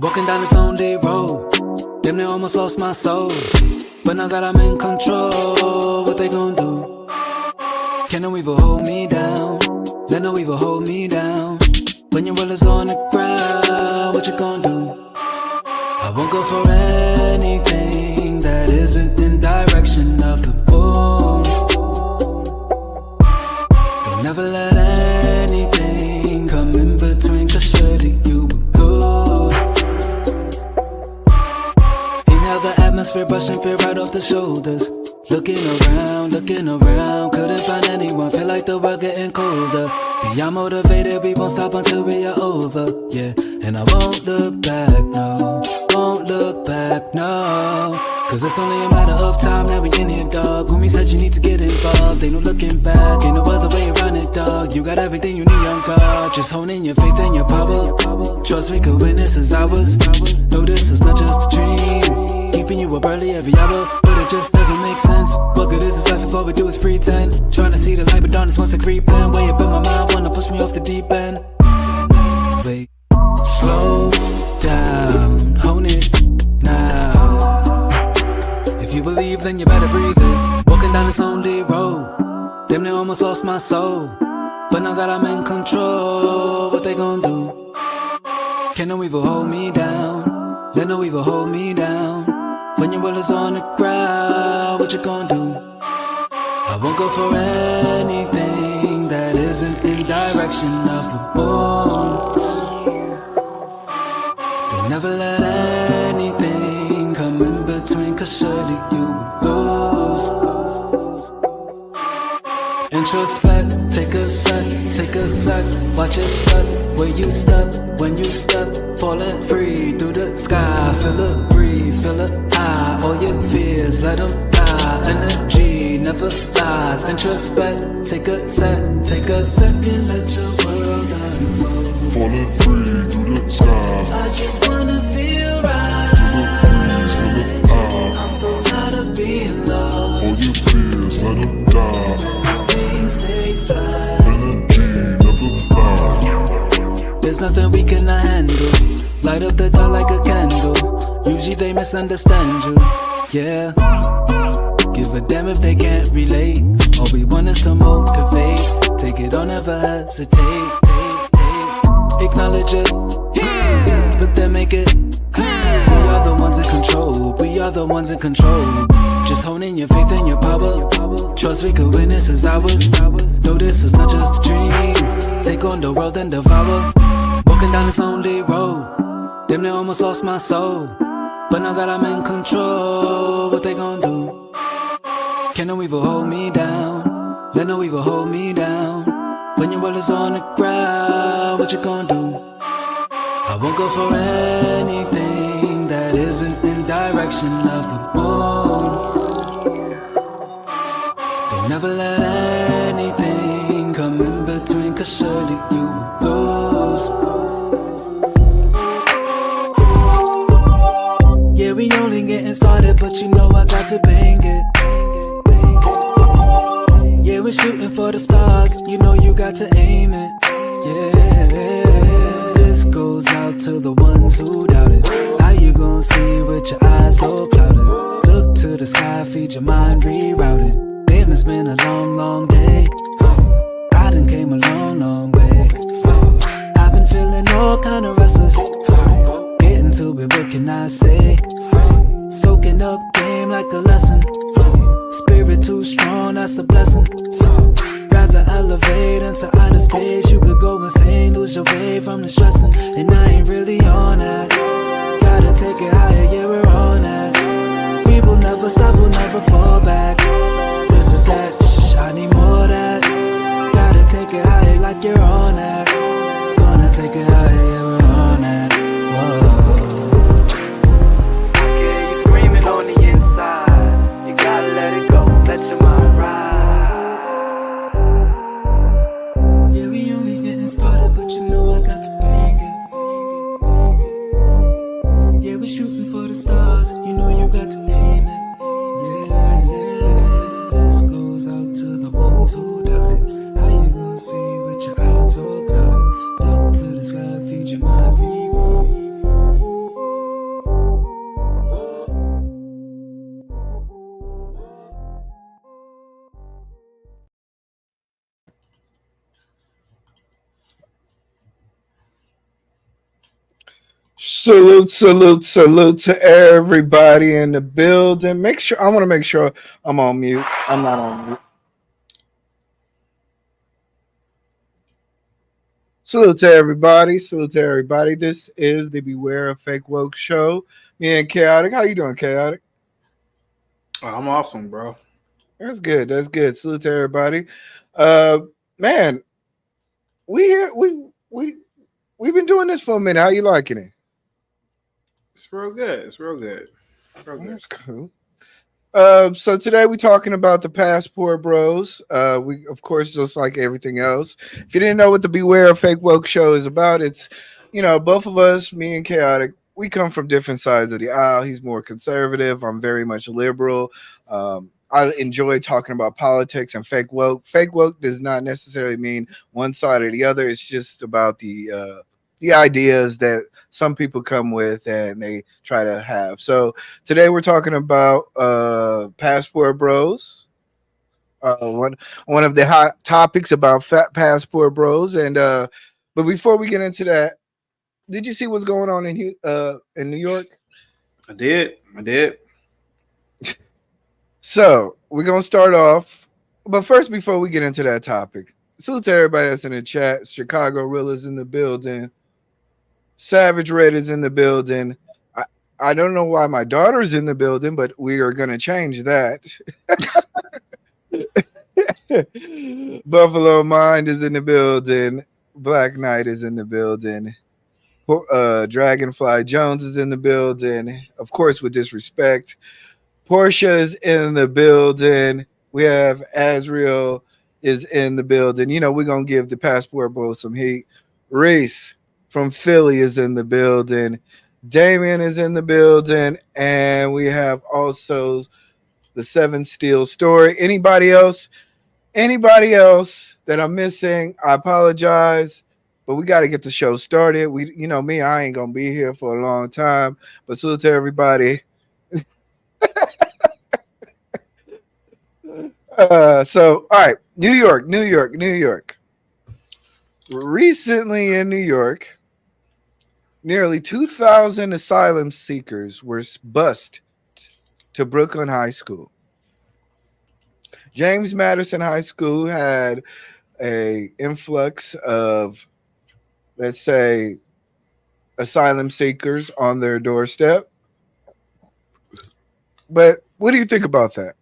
Walking down this lonely road, damn near almost lost my soul. But now that I'm in control, what they gon' do? Can no evil hold me down? Let no evil hold me down. When your will is on the ground, what you gon' do? I won't go for anything that isn't in direction of the boom. Don't never let anything come in between, 'cause surely you will lose. Inhale the atmosphere, brushing fear right off the shoulders. Looking around, couldn't find anyone, feel like the world getting colder. Beyond motivated, we won't stop until we are over, yeah. And I won't look back, no, won't look back, no. 'Cause it's only a matter of time, now we in here, dog. Homie said you need to get involved, ain't no looking back, ain't no other way around it, dog. You got everything you need on guard, just honing your faith and your power. Trust we could win, this is ours. No, this is not just a dream, keeping you up early every hour, but it just doesn't make sense. What good is this life if all we do is pretend? Trying to see the light, but darkness wants to creep in. Way up in my mind, wanna push me off the deep end. Wait, slow down, hone it now. If you believe, then you better breathe it. Walking down this lonely road, damn near almost lost my soul. But now that I'm in control, what they gon' do? Can no evil hold me down? Let no evil hold me down. When your will is on the ground, what you gon' do? I won't go for anything that isn't in direction of the boom. Don't never let anything come in between, 'cause surely you will lose. Introspect, take a sec, watch it step, where you step, when you step, falling free through the sky, feel the breeze, feel the high, all your fears, let them die, energy never flies. Introspect, take a second, let your world unfold, falling free through the sky, I just wanna feel right, I'm so tired of being lost, all your fears, let them die, take flight. energy never flies. There's nothing we cannot handle. Light up the dark like a candle. Usually they misunderstand you, yeah. Give a damn if they can't relate. All we want is to motivate. Take it on, never hesitate. Acknowledge it, but then make it. We are the ones in control. We are the ones in control. Just honing your faith and your power. Trust we could win, this is ours. No, this is not just a dream. Take on the world and devour. Walking down this lonely road, damn near almost lost my soul. But now that I'm in control, what they gon' do? Can no evil hold me down? Let no evil hold me down. When your will is on the ground, what you gon' do? I won't go for anything that isn't in direction of the moon. Don't never let anything come in between, 'cause surely you will lose. Yeah, we only getting started, but you know I got to bang it. Yeah, we're shooting for the stars, you know you got to aim it. Yeah, this goes out to the ones who doubt it. How you gonna see with your eyes so clouded? Look to the sky, feed your mind rerouted. Damn, it's been a long, long day. I done came a long, long way. I've been feeling all kind of restless. Getting to it, what can I say? Soaking up game like a lesson. Spirit too strong, that's a blessing. Rather elevate into outer space. You could go insane, lose your way from the stressing. And I ain't really on that. Gotta take it higher, yeah, we're on that. We will never stop, we'll never fall back. This is that, I need more of that. Gotta take it higher like you're on that. Gonna take it higher, yeah, we're on that. Whoa. I hear you screaming on the inside. You gotta let it go, let your mind ride. Yeah, we only getting started, but you know I got to bang it. Yeah, we're shooting for the stars, you know you got to aim it. Yeah, this goes out to the ones who doubt it. How you gonna see with your eyes all clouded? Salute, salute, salute to everybody in the building. I want to make sure I'm on mute. I'm not on mute. Salute to everybody. Salute to everybody. This is the Beware of Fake Woke show. Me and Chaotic. How you doing, Chaotic? Oh, I'm awesome, bro. That's good. That's good. Salute to everybody. Uh, man, we here. We've been doing this for a minute. How you liking it? It's real good. It's real good. Real good. That's cool. So today we're talking about the Passport Bros. We, of course, just like everything else. If you didn't know what the Beware of Fake Woke show is about, it's, both of us, me and Chaotic, we come from different sides of the aisle. He's more conservative. I'm very much liberal. I enjoy talking about politics and fake woke. Fake woke does not necessarily mean one side or the other. It's just about the ideas that some people come with and they try to have. So today we're talking about Passport Bros. One of the hot topics about fat Passport Bros. And but before we get into that, did you see what's going on in New York? I did. I did. So we're gonna start off, but first, before we get into that topic, salute to everybody that's in the chat. Chicago Rilla's in the building. Savage Red is in the building. I don't know why my daughter's in the building, but we are gonna change that. Buffalo Mind is in the building. Black Knight is in the building. Dragonfly Jones is in the building. Of course, with disrespect. Portia is in the building. We have Azriel is in the building. We're going to give the Passport Bro some heat. Reese from Philly is in the building. Damien is in the building. And we have also the Seven Steel Story. Anybody else? Anybody else that I'm missing? I apologize. But we got to get the show started. Me, I ain't going to be here for a long time. But salute to everybody. So, all right, New York. Recently in New York, nearly 2,000 asylum seekers were bused to Brooklyn High School. James Madison High School had a influx of, let's say, asylum seekers on their doorstep. But what do you think about that?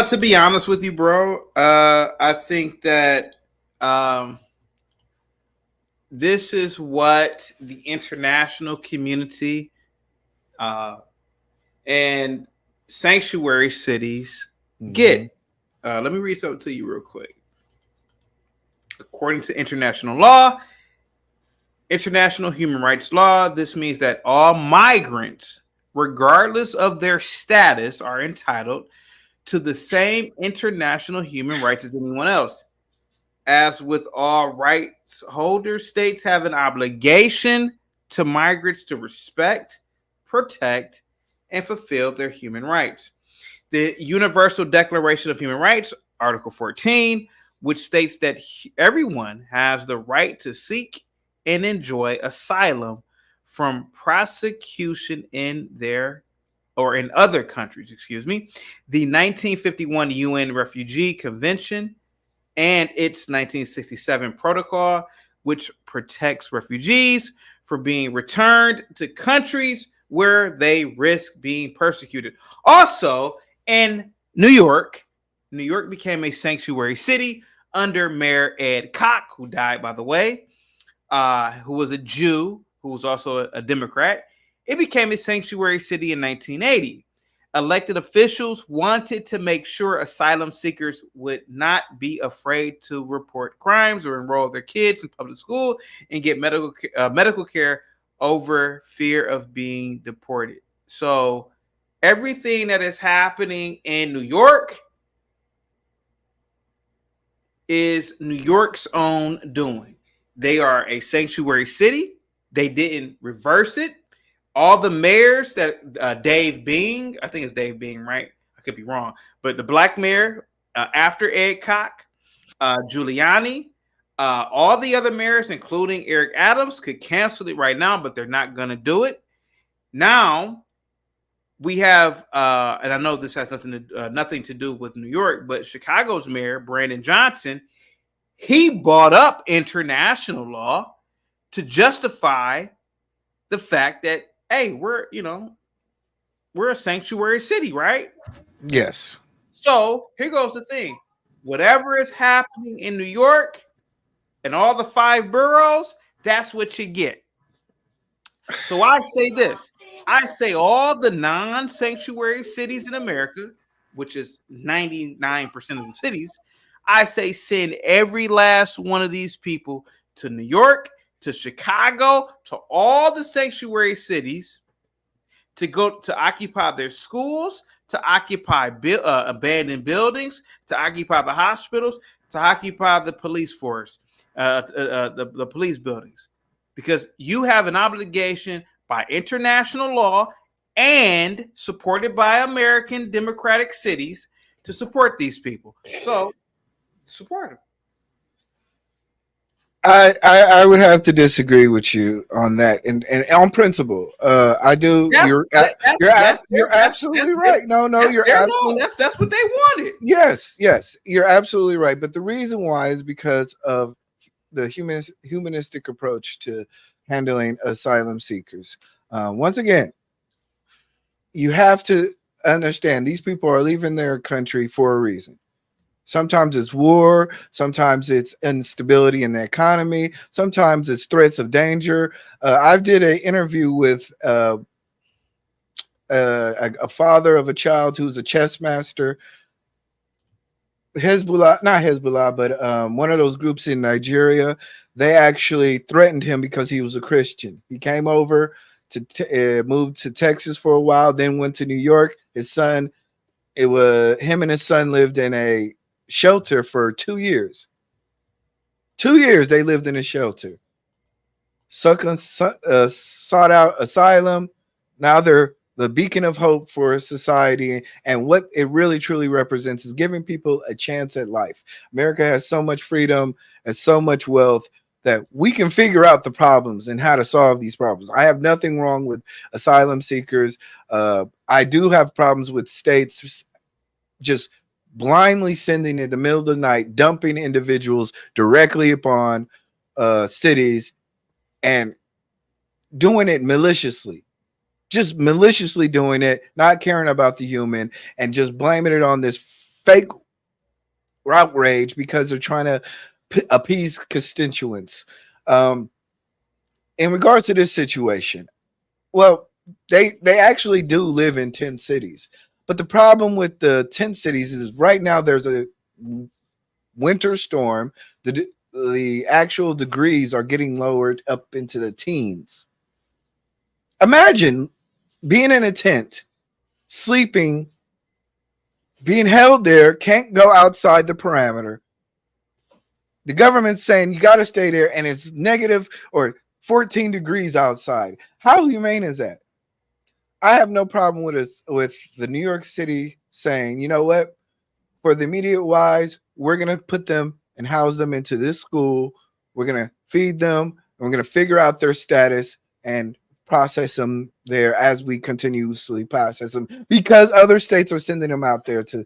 To be honest with you, bro, I think that this is what the international community and sanctuary cities get. Let me read something to you real quick. According to international law, international human rights law, this means that all migrants, regardless of their status, are entitled to the same international human rights as anyone else. As with all rights holders, states have an obligation to migrants to respect, protect, and fulfill their human rights. The Universal Declaration of Human Rights, Article 14, which states that everyone has the right to seek and enjoy asylum from prosecution in other countries, the 1951 UN Refugee Convention and its 1967 protocol, which protects refugees from being returned to countries where they risk being persecuted. Also, in New York became a sanctuary city under Mayor Ed Koch, who died, by the way, who was a Jew, who was also a Democrat. It became a sanctuary city in 1980. Elected officials wanted to make sure asylum seekers would not be afraid to report crimes or enroll their kids in public school and get medical care over fear of being deported. So everything that is happening in New York is New York's own doing. They are a sanctuary city. They didn't reverse it. All the mayors that Dave Bing, I think it's Dave Bing, right? I could be wrong. But the black mayor after Ed Koch, Giuliani, All the other mayors, including Eric Adams, could cancel it right now, but they're not going to do it. Now we have, and I know this has nothing to do with New York, but Chicago's mayor, Brandon Johnson, he brought up international law to justify the fact that, hey, we're a sanctuary city, right? Yes. So here goes the thing. Whatever is happening in New York and all the 5 boroughs, that's what you get. So I say this. I say all the non-sanctuary cities in America, which is 99% of the cities, I say send every last one of these people to New York, to Chicago, to all the sanctuary cities to go to occupy their schools, to occupy abandoned buildings, to occupy the hospitals, to occupy the police force, the police buildings, because you have an obligation by international law and supported by American democratic cities to support these people. So support them. I would have to disagree with you on that, and on principle. I do. You're absolutely right. No, you're absolutely. That's what they wanted. Yes, you're absolutely right. But the reason why is because of the humanistic approach to handling asylum seekers. Once again, you have to understand these people are leaving their country for a reason. Sometimes it's war. Sometimes it's instability in the economy. Sometimes it's threats of danger. I did an interview with a father of a child who's a chess master. Hezbollah, not Hezbollah, but one of those groups in Nigeria. They actually threatened him because he was a Christian. He came over to moved to Texas for a while, then went to New York. His son, it was him and his son lived in a shelter for 2 years. 2 years they lived in a shelter. Sought out asylum. Now they're the beacon of hope for society. And what it really truly represents is giving people a chance at life. America has so much freedom and so much wealth that we can figure out the problems and how to solve these problems. I have nothing wrong with asylum seekers. I do have problems with states just blindly sending in the middle of the night, dumping individuals directly upon cities and doing it maliciously, just maliciously doing it, not caring about the human and just blaming it on this fake outrage because they're trying to appease constituents. In regards to this situation, well, they actually do live in 10 cities. But the problem with the 10 cities is right now there's a winter storm. The actual degrees are getting lowered up into the teens. Imagine being in a tent, sleeping, being held there, can't go outside the parameter. The government's saying you got to stay there, and it's negative or 14 degrees outside. How humane is that? I have no problem with the New York City saying, you know what, for the immediate wise, we're going to put them and house them into this school. We're going to feed them, and we're going to figure out their status and process them there as we continuously process them, because other states are sending them out there to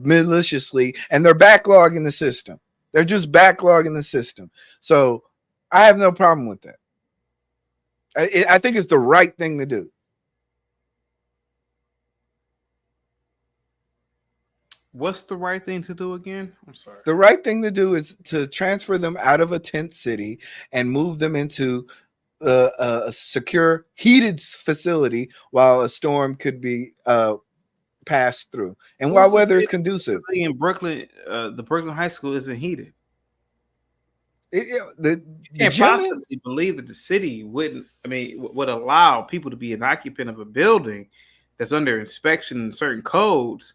maliciously, and they're backlogging the system. They're just backlogging the system. So I have no problem with that. I think it's the right thing to do. What's the right thing to do again? I'm sorry. The right thing to do is to transfer them out of a tent city and move them into a secure, heated facility while a storm could be passed through, and while weather is conducive. In Brooklyn, the Brooklyn High School isn't heated. You can't possibly believe that the city would allow people to be an occupant of a building that's under inspection and certain codes.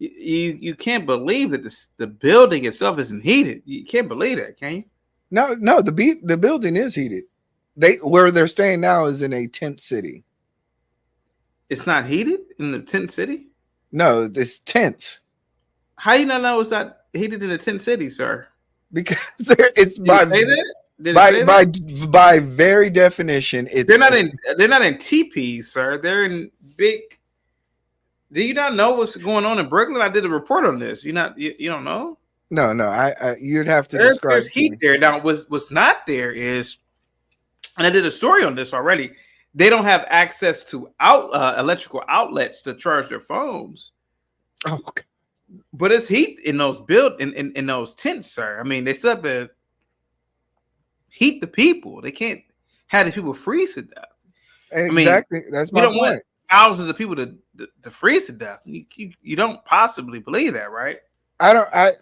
You can't believe that the building itself isn't heated. You can't believe that, can you? No, the building is heated. Where they're staying now is in a tent city. It's not heated in the tent city? No, it's tents. How do you not know it's not heated in a tent city, sir? because it's Did it say that? Did it say that? by very definition, it's They're not in teepees, sir. They're in big. Do you not know what's going on in Brooklyn? I did a report on this. You don't know? no. I you'd have to describe There's it to heat me. there. Now, what's not there is, and I did a story on this already. They don't have access to electrical outlets to charge their phones. Oh, okay. But it's heat in those in those tents, sir. I mean, they still have to heat the people. They can't have these people freeze to death. Exactly. I mean, That's you my don't want point. thousands of people to freeze to death. You don't possibly believe that, right? I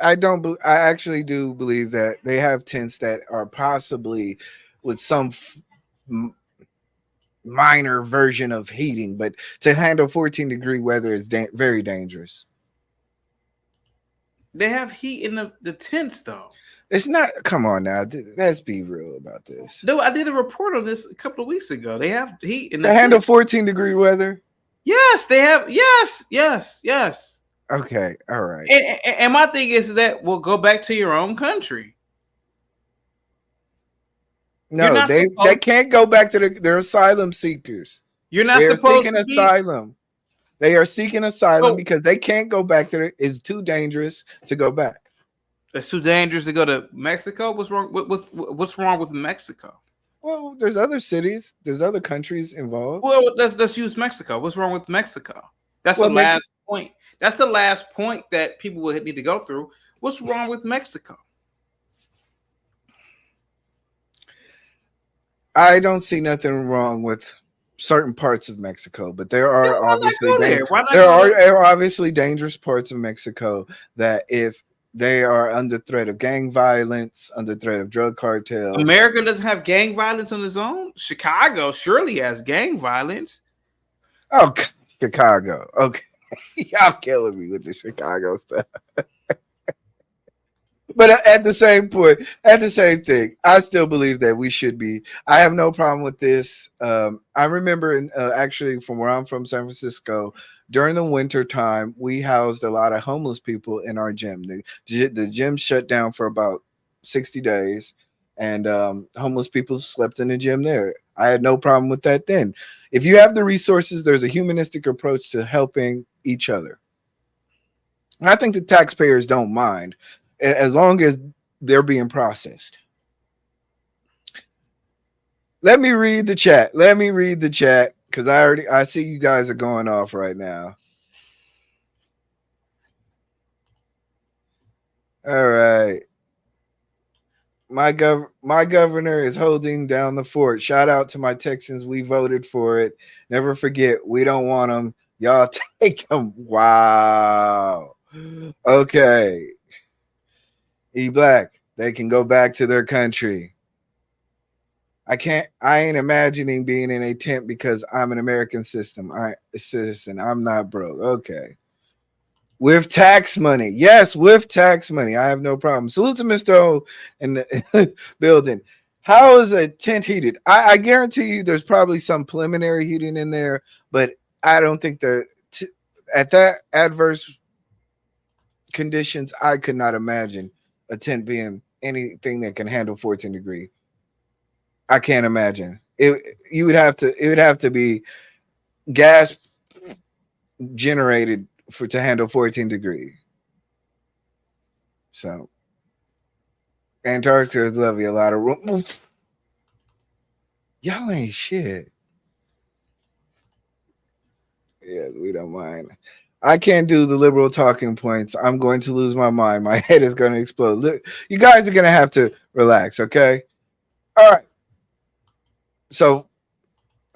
actually do believe that they have tents that are possibly with some minor version of heating, but to handle 14-degree weather is very dangerous. They have heat in the tents, though. It's not. Come on now. Let's be real about this. No, I did a report on this a couple of weeks ago. They have heat in the To handle tents. 14-degree weather. Yes, they have. Yes. Okay. All right. And my thing is that we'll go back to your own country. No, they can't go back to their asylum seekers. You're not They're supposed seeking to be. Asylum. They are seeking asylum Oh. because they can't go back to it's too dangerous to go back. It's too dangerous to go to Mexico. What's wrong what's wrong with Mexico? Well, there's other cities, there's other countries involved. Well, let's use Mexico. What's wrong with Mexico? That's the last point. That's the last point that people will need to go through. What's wrong with Mexico? I don't see nothing wrong with certain parts of Mexico, but there are obviously dangerous parts of Mexico that if they are under threat of gang violence, under threat of drug cartels. America doesn't have gang violence on its own. Chicago surely has gang violence. Oh, Chicago. Okay. Y'all killing me with the Chicago stuff. But at the same thing, I still believe that we should be. I have no problem with this. I remember, actually, from where I'm from, San Francisco, during the winter time, we housed a lot of homeless people in our gym. The gym shut down for about 60 days, and homeless people slept in the gym there. I had no problem with that then. If you have the resources, there's a humanistic approach to helping each other. And I think the taxpayers don't mind, as long as they're being processed. Let me read the chat. Because I see you guys are going off right now. All right. My governor is holding down the fort. Shout out to my Texans. We voted for it. Never forget, we don't want them. Y'all take them. Wow. Okay. eBlack, they can go back to their country. I ain't imagining being in a tent because I'm an American citizen. I'm not broke. Okay. With tax money. Yes, with tax money. I have no problem. Salute to Mr. O in the building. How is a tent heated? I guarantee you there's probably some preliminary heating in there, but I don't think at that adverse conditions, I could not imagine a tent being anything that can handle 14 degree. I can't imagine it. It would have to be gas generated to handle 14 degree. So Antarctica is lovely, a lot of room. Oof. Y'all ain't shit. Yeah, we don't mind. I can't do the liberal talking points. I'm going to lose my mind. My head is going to explode. Look, you guys are going to have to relax, okay? All right. So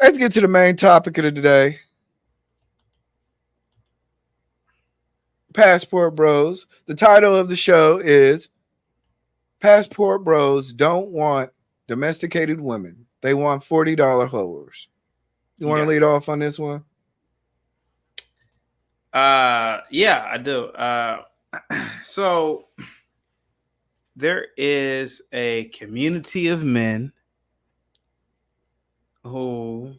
let's get to the main topic of the day. Passport Bros. The title of the show is Passport Bros don't want domesticated women. They want $40 holders. You want to lead off on this one? Yeah, I do. So there is a community of men who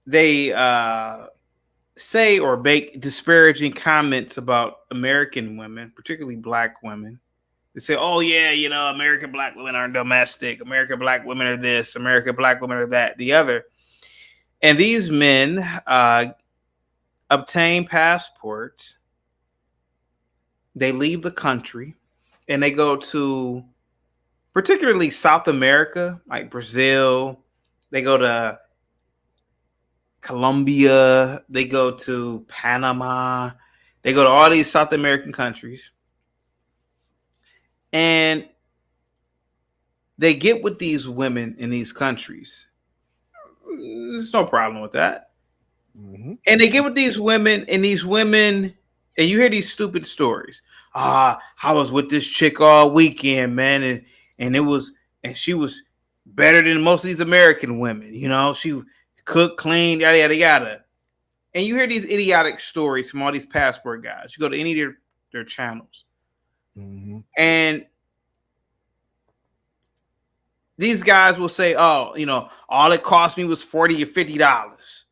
they say or make disparaging comments about American women, particularly black women. They say, oh, yeah, you know, American black women aren't domestic. American black women are this. American black women are that, the other. And these men obtain passports. They leave the country and they go to particularly South America, like Brazil. They go to Colombia. They go to Panama. They go to all these South American countries. And they get with these women in these countries. There's no problem with that. Mm-hmm. And they get with these women, and you hear these stupid stories. I was with this chick all weekend, man, and she was better than most of these American women. You know, she cooked, clean, yada yada yada. And you hear these idiotic stories from all these passport guys. You go to any of their channels, and these guys will say, "Oh, you know, all it cost me was $40 or $50.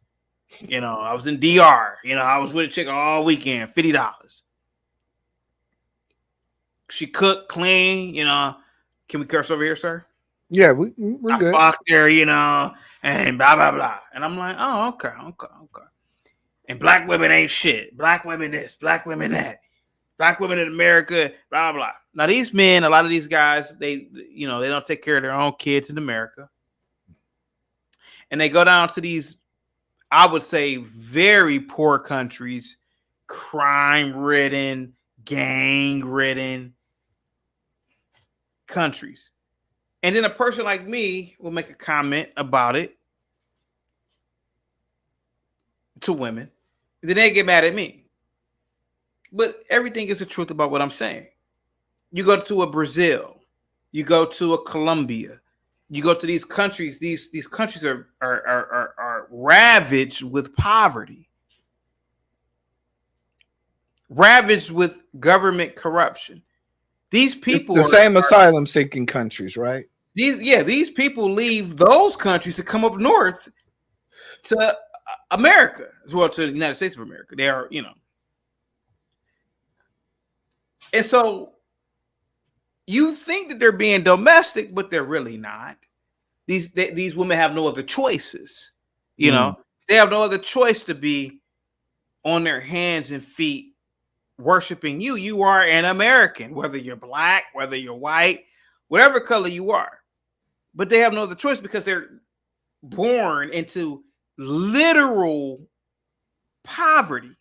You know, I was in DR. You know, I was with a chick all weekend, $50. She cooked, clean. You know, can we curse over here, sir? Yeah, we're good. I fucked her, you know, and blah blah blah." And I'm like, "Oh, okay." And black women ain't shit. Black women this, black women that. Black women in America, blah, blah. Now, these men, a lot of these guys, they don't take care of their own kids in America. And they go down to these, I would say, very poor countries, crime-ridden, gang-ridden countries. And then a person like me will make a comment about it to women. Then they get mad at me. But everything is the truth about what I'm saying. You go to a Brazil, you go to a Colombia, you go to these countries. These countries are ravaged with poverty, ravaged with government corruption. These people, it's the same asylum seeking countries, right? These people leave those countries to come up north to America, as well, to the United States of America. They are, you know. And so you think that they're being domestic, but they're really not. These women have no other choices. You know, they have no other choice to be on their hands and feet worshiping you. You are an American, whether you're black, whether you're white, whatever color you are. But they have no other choice because they're born into literal poverty.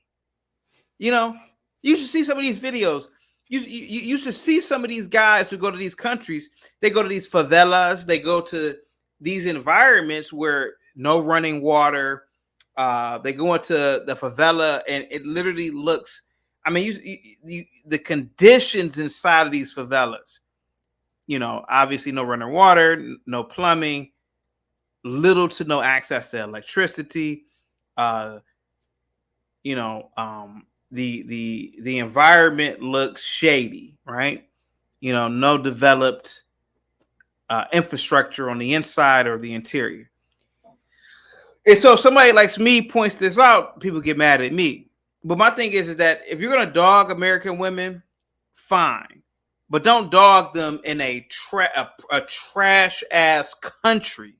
You know, you should see some of these videos. You should see some of these guys who go to these countries. They go to these favelas. They go to these environments where no running water. They go into the favela, and it literally looks. I mean, the conditions inside of these favelas. You know, obviously no running water, no plumbing, little to no access to electricity. The environment looks shady, right? You know, no developed infrastructure on the inside or the interior. And so somebody like me points this out, people get mad at me. But my thing is that if you're going to dog American women, fine. But don't dog them in a trash ass country,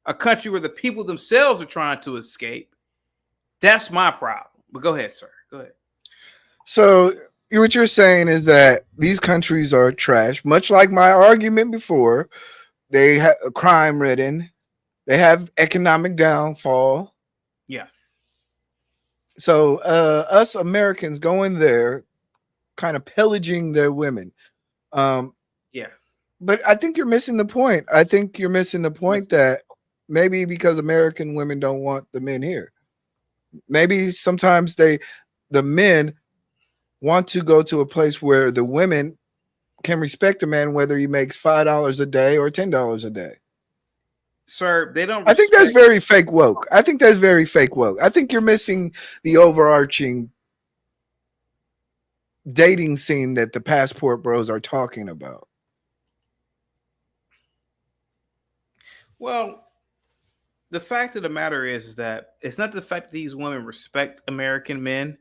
a country where the people themselves are trying to escape. That's my problem. But go ahead, sir. Go ahead. So what you're saying is that these countries are trash, much like my argument before. They have crime ridden. They have economic downfall. Yeah. So us Americans going there, kind of pillaging their women. Yeah. But I think you're missing the point. I think you're missing the point that maybe because American women don't want the men here. Maybe sometimes the men want to go to a place where the women can respect a man, whether he makes $5 a day or $10 a day. Sir, they don't. I think that's very fake woke. I think you're missing the overarching dating scene that the passport bros are talking about. Well, the fact of the matter is that it's not the fact that these women respect American men.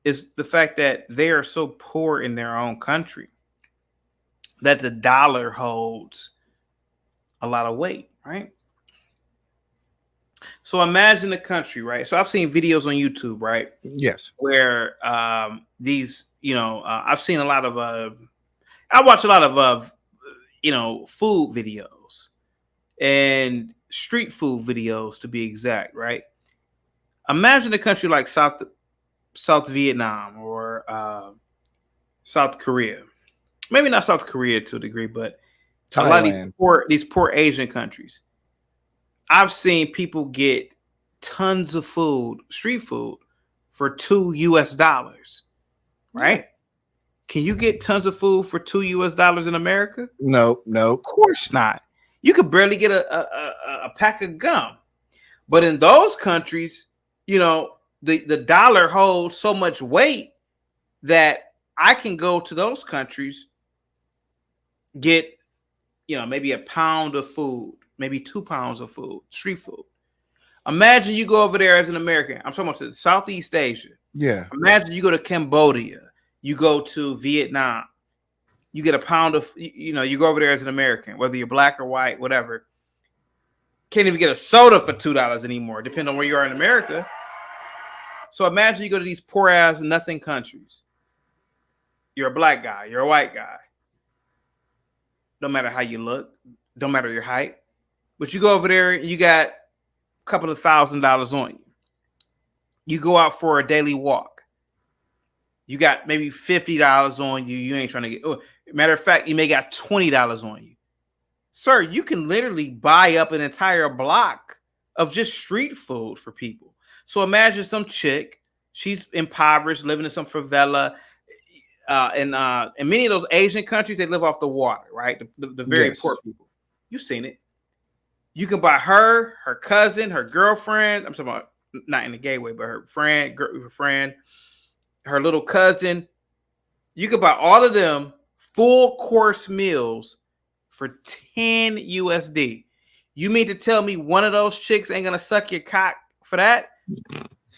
It's the fact that they are so poor in their own country that the dollar holds a lot of weight, right? So imagine a country, right? So I've seen videos on YouTube, right? Yes. Where these, I've seen a lot of, I watch a lot of, food videos and street food videos to be exact, right? Imagine a country like South Vietnam or South Korea. Maybe not South Korea to a degree, but Thailand. a lot of these poor Asian countries. I've seen people get tons of food, street food, for $2 US, right? Can you get tons of food for $2 US in America? No. Of course not. You could barely get a pack of gum. But in those countries, the dollar holds so much weight that I can go to those countries, get, maybe a pound of food, maybe 2 pounds of food, street food. Imagine you go over there as an American. I'm talking about Southeast Asia. Yeah. Imagine you go to Cambodia. You go to Vietnam. You get a pound of, you go over there as an American, whether you're black or white, whatever. Can't even get a soda for $2 anymore, depending on where you are in America. So imagine you go to these poor ass nothing countries. You're a black guy. You're a white guy. No matter how you look, don't matter your height. But you go over there and you got a couple of $1,000s on you. You go out for a daily walk. You got maybe $50 on you. You ain't trying to get. Oh, matter of fact, you may got $20 on you. Sir, you can literally buy up an entire block of just street food for people. So imagine some chick, she's impoverished, living in some favela. In many of those Asian countries, they live off the water, right? The very poor people. You've seen it. You can buy her cousin, her girlfriend. I'm talking about not in a gay way, but her friend, her little cousin. You can buy all of them full course meals for 10 USD. You mean to tell me one of those chicks ain't gonna suck your cock for that?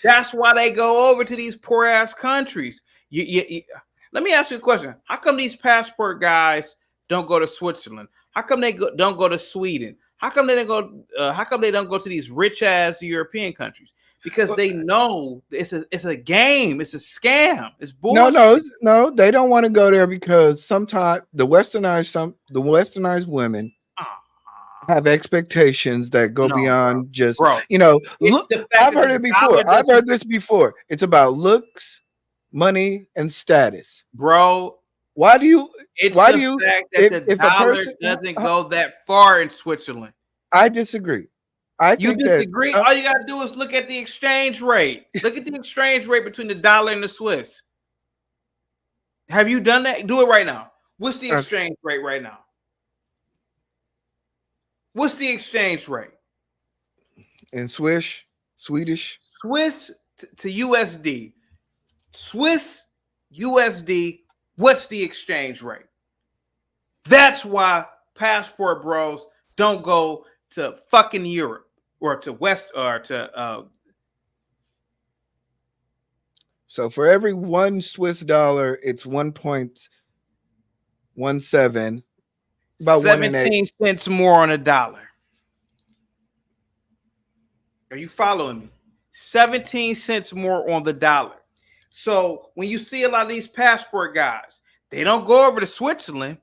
That's why they go over to these poor ass countries. Let me ask you a question. How come these passport guys don't go to Switzerland? How come they don't go to Sweden? How come they don't go? How come they don't go to these rich ass European countries? Because they know it's a game. It's a scam. It's bullshit. No. They don't want to go there because sometimes the westernized women have expectations that go beyond just, bro, look. I've heard it before. I've heard this before. It's about looks, money, and status, bro. Why do you? It's the fact that the dollar doesn't go that far in Switzerland. I disagree. You disagree? All you gotta do is look at the exchange rate. Look at the exchange rate between the dollar and the Swiss. Have you done that? Do it right now. What's the exchange rate right now? What's the exchange rate? In Swedish? Swiss to USD. Swiss USD. What's the exchange rate? That's why passport bros don't go to fucking Europe or to West or to. So for every one Swiss dollar, it's 1.17. About 17 cents more on a dollar. Are you following me? 17 cents more on the dollar. So when you see a lot of these passport guys, they don't go over to Switzerland.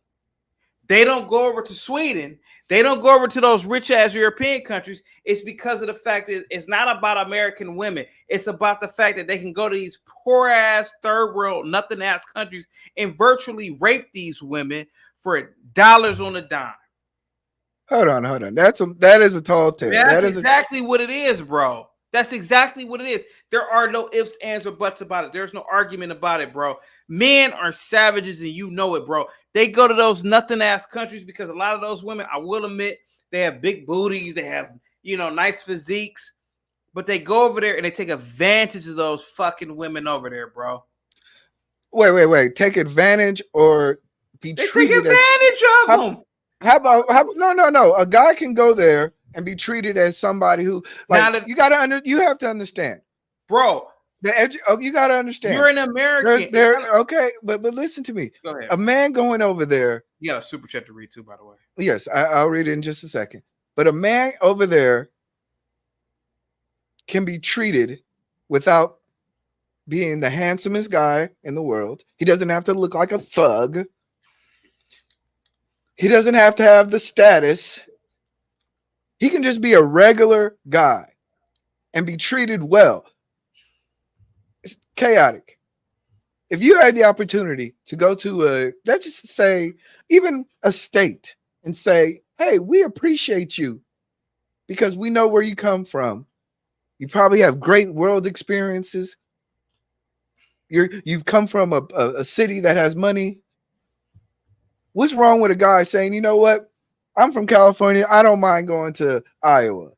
They don't go over to Sweden. They don't go over to those rich ass European countries. It's because of the fact that it's not about American women. It's about the fact that they can go to these poor ass third world, nothing ass countries and virtually rape these women for dollars on a dime. Hold on. That is a tall tale. That's exactly what it is, bro. That's exactly what it is. There are no ifs, ands, or buts about it. There's no argument about it, bro. Men are savages, and you know it, bro. They go to those nothing-ass countries because a lot of those women, I will admit, they have big booties. They have, nice physiques. But they go over there, and they take advantage of those fucking women over there, bro. Wait. Take advantage or be treated take advantage of them. How about no? A guy can go there and be treated as somebody who, Now like, that- you have to understand, bro, you got to understand. you're an American. Okay, but listen to me. Go ahead. A man going over there. You got a super chat to read too, by the way. Yes, I'll read it in just a second. But a man over there can be treated without being the handsomest guy in the world. He doesn't have to look like a thug. He doesn't have to have the status. He can just be a regular guy and be treated well. It's chaotic. If you had the opportunity to go to let's just say, even a state and say, hey, we appreciate you because we know where you come from. You probably have great world experiences. You've come from a city that has money. What's wrong with a guy saying, you know what? I'm from California. I don't mind going to Iowa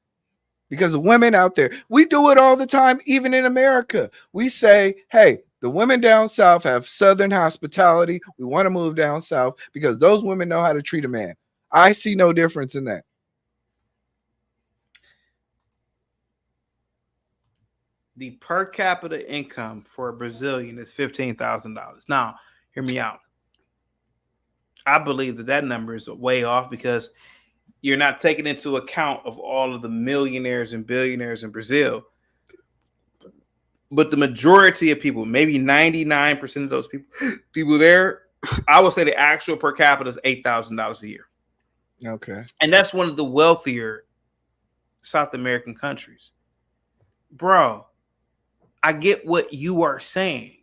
because the women out there, we do it all the time, even in America. We say, hey, the women down south have Southern hospitality. We want to move down south because those women know how to treat a man. I see no difference in that. The per capita income for a Brazilian is $15,000. Now, hear me out. I believe that number is way off because you're not taking into account of all of the millionaires and billionaires in Brazil. But the majority of people, maybe 99% of those people there, I would say the actual per capita is $8,000 a year. Okay. And that's one of the wealthier South American countries. Bro, I get what you are saying,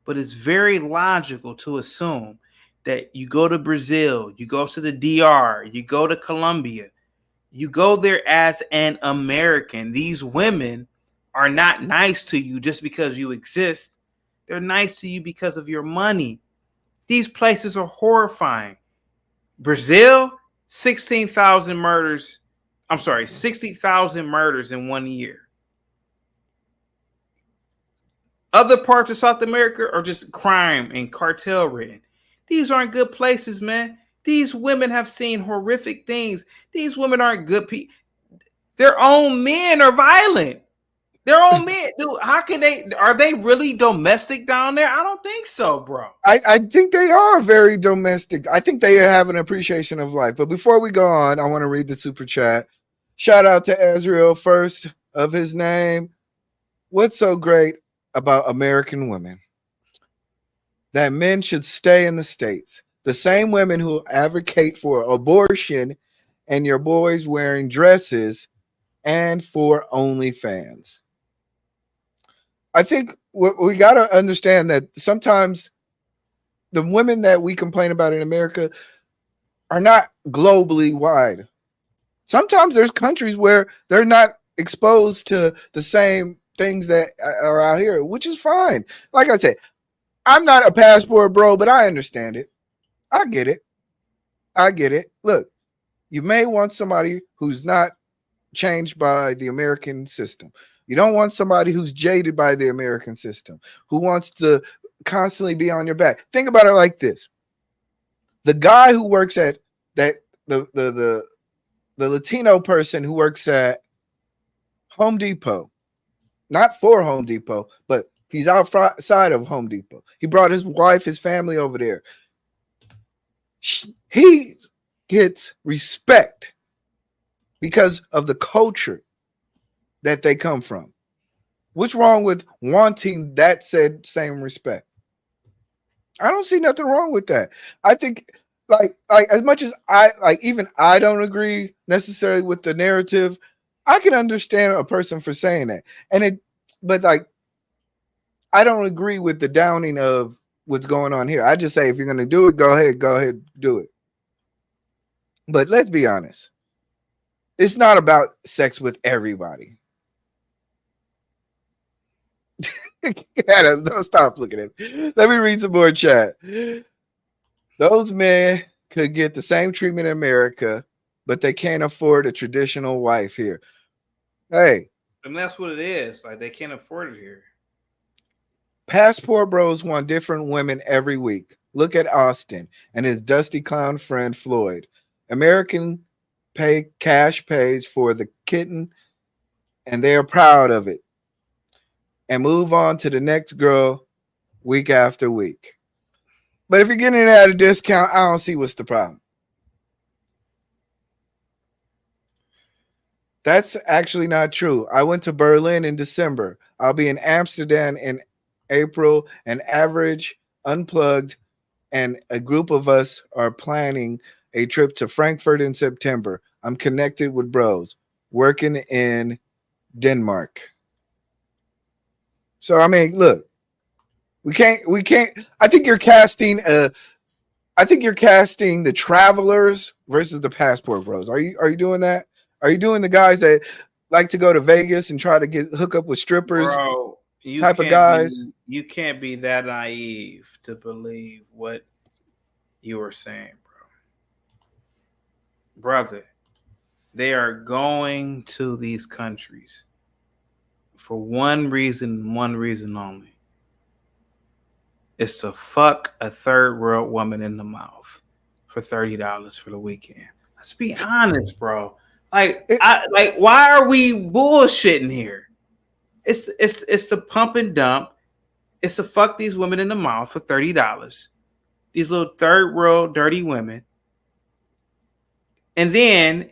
but it's very logical to assume that you go to Brazil, you go to the DR, you go to Colombia, you go there as an American. These women are not nice to you just because you exist. They're nice to you because of your money. These places are horrifying. Brazil, 16,000 murders. I'm sorry, 60,000 murders in 1 year. Other parts of South America are just crime and cartel ridden. These aren't good places, man. These women have seen horrific things. These women aren't good people. Their own men are violent. Their own men. Dude, how can are they really domestic down there? I don't think so, bro. I think they are very domestic. I think they have an appreciation of life. But before we go on, I want to read the super chat. Shout out to Ezreal, first of his name. What's so great about American women? That men should stay in the States. The same women who advocate for abortion and your boys wearing dresses and for OnlyFans. I think we got to understand that sometimes the women that we complain about in America are not globally wide. Sometimes there's countries where they're not exposed to the same things that are out here, which is fine. Like I said, I'm not a passport bro, but I understand it. I get it. I get it. Look, you may want somebody who's not changed by the American system. You don't want somebody who's jaded by the American system, who wants to constantly be on your back. Think about it like this. The guy who works at that, the Latino person who works at Home Depot, not for Home Depot, but he's outside of Home Depot. He brought his wife, his family over there. He gets respect because of the culture that they come from. What's wrong with wanting that said same respect? I don't see nothing wrong with that. I think like as much as I don't agree necessarily with the narrative, I can understand a person for saying that. But I don't agree with the downing of what's going on here. I just say, if you're going to do it, go ahead, do it. But let's be honest. It's not about sex with everybody. Adam, don't stop looking at me. Let me read some more chat. Those men could get the same treatment in America, but they can't afford a traditional wife here. Hey. And that's what it is. Like, they can't afford it here. Passport bros want different women every week. Look at Austin and his dusty clown friend Floyd. American cash pays for the kitten, and they are proud of it, and move on to the next girl week after week. But if you're getting it at a discount, I don't see what's the problem. That's actually not true. I went to Berlin in December. I'll be in Amsterdam in April, and Average Unplugged and a group of us are planning a trip to Frankfurt in September. I'm connected with bros working in Denmark. So I mean, look, we can't. I think you're casting the travelers versus the passport bros. Are you doing that? Are you doing the guys that like to go to Vegas and try to hook up with strippers? Bro, type of guys. You can't be that naive to believe what you were saying, brother. They are going to these countries for one reason only. It's to fuck a third world woman in the mouth for $30 for the weekend. Let's be honest, bro. Like, why are we bullshitting here? It's the pump and dump. It's to fuck these women in the mouth for $30. These little third world dirty women. And then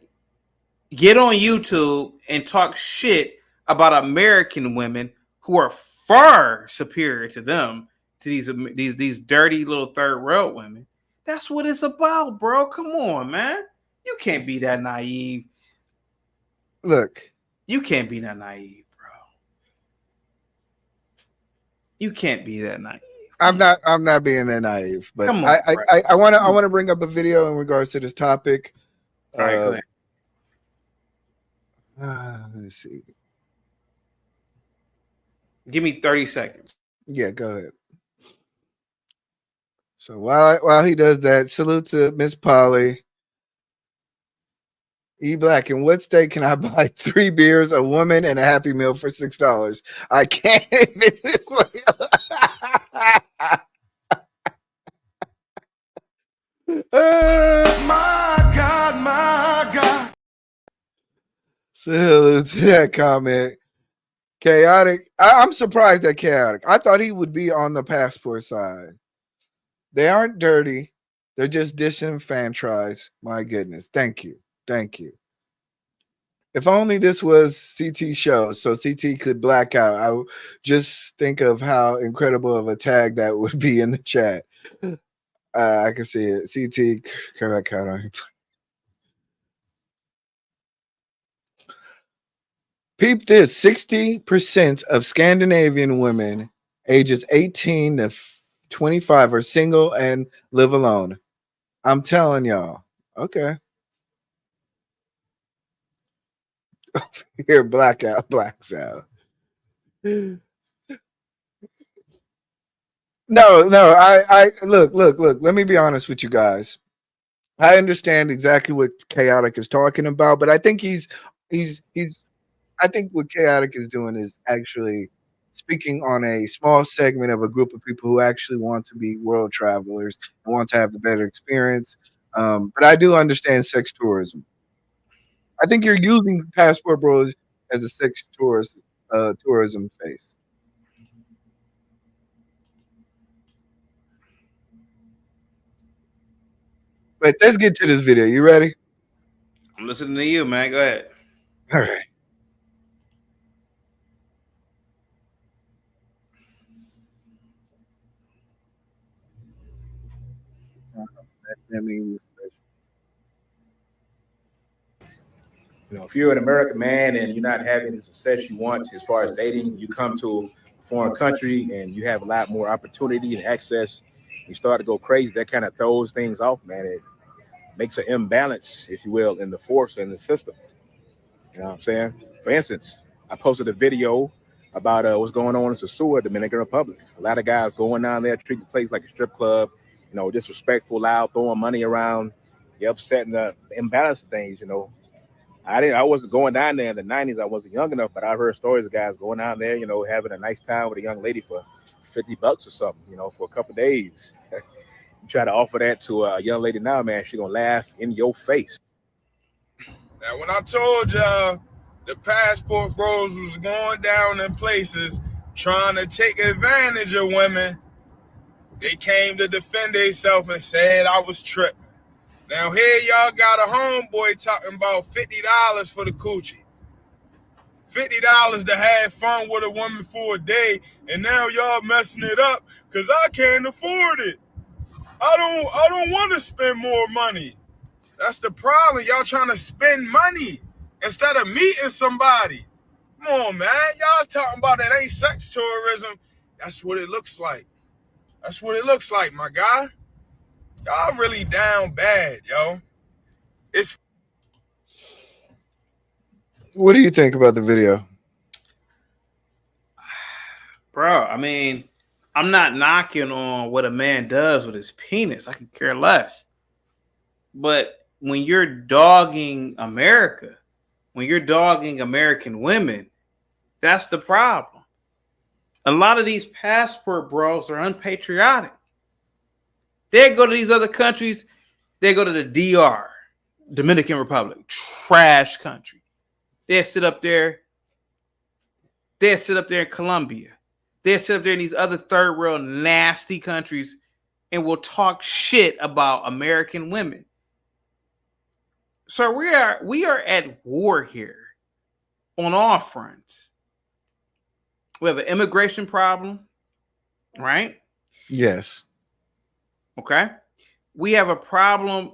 get on YouTube and talk shit about American women who are far superior to them, to these dirty little third world women. That's what it's about, bro. Come on, man. You can't be that naive. Look, you can't be that naive, bro. You can't be that naive. I'm not being that naive, but Come on, I want to bring up a video in regards to this topic. All right, go ahead. Let's see. Give me 30 seconds. Yeah, go ahead. So while he does that, salute to Miss Polly. eBlack, in what state can I buy 3 beers, a woman, and a Happy Meal for $6? I can't even this way. My God. Salute to that comment. Chaotic. I'm surprised at Chaotic. I thought he would be on the passport side. They aren't dirty. They're just disenfranchised. My goodness. Thank you. If only this was CT show so CT could black out. I would just think of how incredible of a tag that would be in the chat. I can see it. CT, correct out on. Peep this: 60% of Scandinavian women ages 18 to 25 are single and live alone. I'm telling y'all. Okay. Here, blacks out. No, I look. Let me be honest with you guys. I understand exactly what Chaotic is talking about, but I think I think what Chaotic is doing is actually speaking on a small segment of a group of people who actually want to be world travelers and want to have a better experience. But I do understand sex tourism. I think you're using Passport Bros as a sex tourism face. But let's get to this video. You ready? I'm listening to you, man. Go ahead. All right. You know, if you're an American man and you're not having the success you want as far as dating, you come to a foreign country and you have a lot more opportunity and access, you start to go crazy. That kind of throws things off, man. It makes an imbalance, if you will, in the force and the system. You know what I'm saying? For instance, I posted a video about what's going on in Sosua, Dominican Republic. A lot of guys going down there, treating the place like a strip club, you know, disrespectful, loud, throwing money around. You're upsetting the imbalance of things, you know. I wasn't going down there in the 90s. I wasn't young enough, but I heard stories of guys going down there, you know, having a nice time with a young lady for $50 or something, you know, for a couple of days. You try to offer that to a young lady now, man, she's gonna laugh in your face. Now, when I told y'all the passport bros was going down in places trying to take advantage of women, they came to defend themselves and said I was tripping. Now here y'all got a homeboy talking about $50 for the coochie. $50 to have fun with a woman for a day, and now y'all messing it up because I can't afford it. I don't want to spend more money. That's the problem. Y'all trying to spend money instead of meeting somebody. Come on, man. Y'all talking about it ain't sex tourism. That's what it looks like. That's what it looks like, my guy. Y'all really down bad, yo. It's What do you think about the video? Bro, I mean, I'm not knocking on what a man does with his penis. I could care less. But when you're dogging America, when you're dogging American women, that's the problem. A lot of these passport bros are unpatriotic. They go to these other countries. They go to the DR, Dominican Republic, trash country. They sit up there. They sit up there in Colombia. They sit up there in these other third world nasty countries and will talk shit about American women. So we are at war here on all fronts. We have an immigration problem, right? Yes. Okay. We have a problem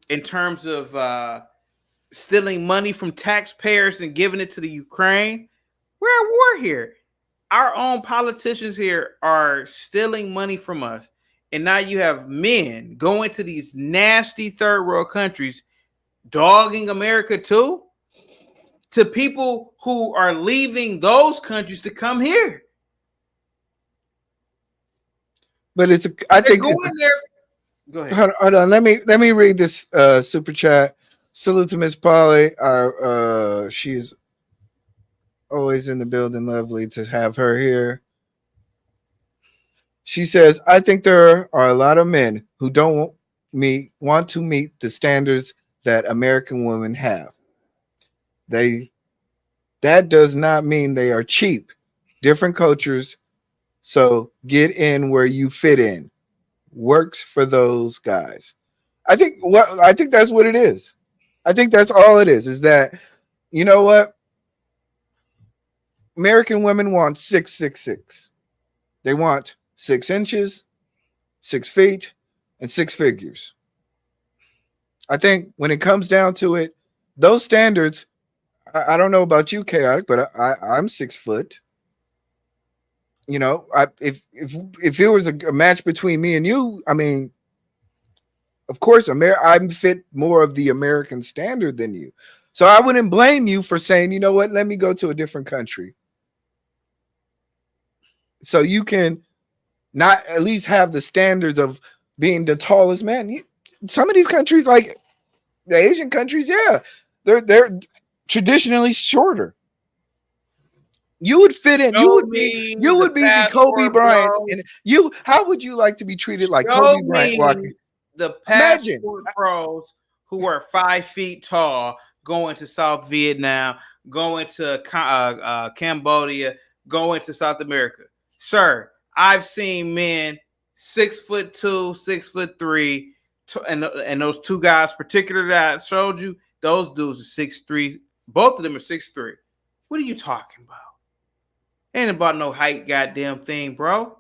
in terms of stealing money from taxpayers and giving it to the Ukraine. We're at war here. Our own politicians here are stealing money from us. And now you have men going to these nasty third world countries, dogging America too, to people who are leaving those countries to come here. But I think go in there. Go ahead. Hold on. Let me read this super chat. Salute to Miss Polly. She's always in the building. Lovely to have her here. She says, I think there are a lot of men who don't want to meet the standards that American women have. That does not mean they are cheap. Different cultures, so get in where you fit in. Works for those guys. I think that's what it is. I think that's all it is that, you know what? American women want 666. They want 6 inches, 6 feet, and 6 figures. I think when it comes down to it, those standards, I don't know about you, Chaotic, but I'm 6 foot. You know, if it was a match between me and you, I mean, of course, I'm fit more of the American standard than you. So I wouldn't blame you for saying, you know what, let me go to a different country. So you can not at least have the standards of being the tallest man. Some of these countries, like the Asian countries, yeah, they're traditionally shorter. You would fit in. You would be the Kobe Bryant. And how would you like to be treated like Kobe Bryant walking? The passport pros who are 5 feet tall going to South Vietnam, going to Cambodia, going to South America. Sir, I've seen men 6'2", 6'3", and those two guys, particular that I showed you, those dudes are 6'3". Both of them are 6'3". What are you talking about? Ain't about no height goddamn thing, bro.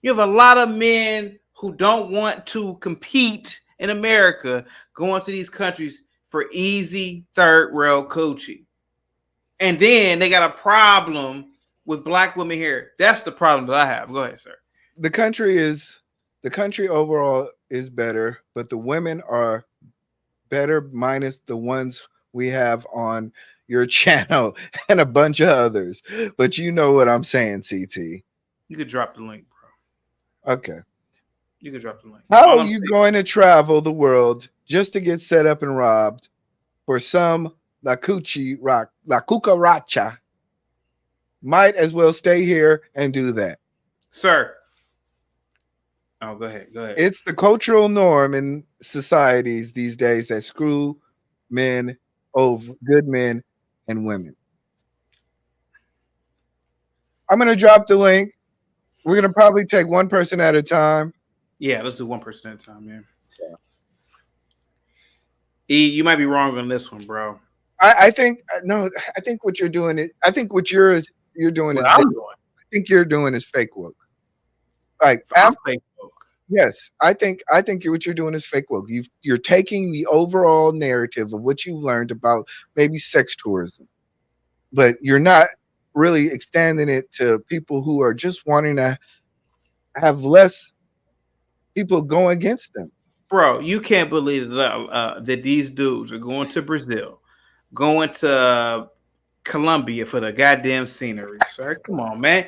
You have a lot of men who don't want to compete in America going to these countries for easy third world coochie. And then they got a problem with black women here. That's the problem that I have. Go ahead, sir. The country overall is better, but the women are better minus the ones we have on your channel and a bunch of others. But you know what I'm saying, CT. You could drop the link, bro. Okay. You could drop the link. How are you going to travel the world just to get set up and robbed for some la cucaracha? Might as well stay here and do that. Sir. Oh, go ahead. It's the cultural norm in societies these days that screw men over good men and women. I'm gonna drop the link. We're gonna probably take one person at a time. Yeah, let's do one person at a time, man. E, you might be wrong on this one, bro. I think no. I think what you're doing is. I think what you're doing What is. I'm I doing. think you're doing is fake woke. Like I'm after, fake woke. yes, I think what you're doing is fake woke. You're taking the overall narrative of what you've learned about maybe sex tourism, but you're not really extending it to people who are just wanting to have less people go against them. Bro, you can't believe that these dudes are going to Brazil, going to Colombia for the goddamn scenery, sir. Come on, man.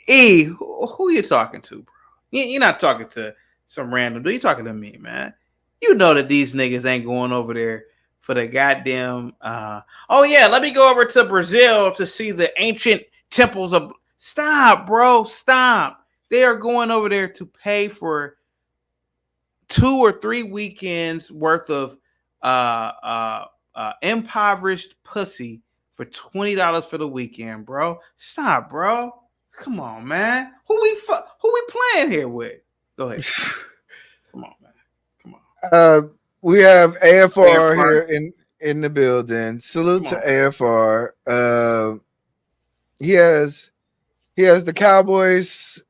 E, who you talking to, bro? You're not talking to some random dude. You're talking to me, man. You know that these niggas ain't going over there for the goddamn. Oh yeah, let me go over to Brazil to see the ancient temples of. Stop, bro. Stop. They are going over there to pay for 2 or 3 weekends worth of impoverished pussy for $20 for the weekend, bro. Stop, bro. Come on, man. Who we playing here with? Go ahead. Come on, man. Come on. We have AFR AFR. here in the building. Salute to AFR. He has the Cowboys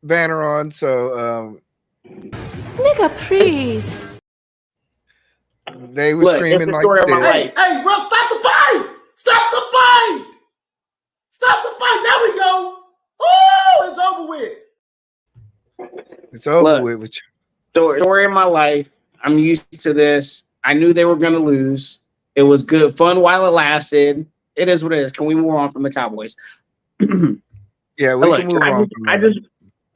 banner on, so Nigga, please. they were Look, screaming it's the like story of my this. life. Hey, bro, stop the fight! Stop the fight! Stop the fight! There we go. Oh, it's over with. It's over Look. with you. Story of my life. I'm used to this. I knew they were going to lose. It was good fun while it lasted. It is what it is. Can we move on from the Cowboys? Yeah, we can move on.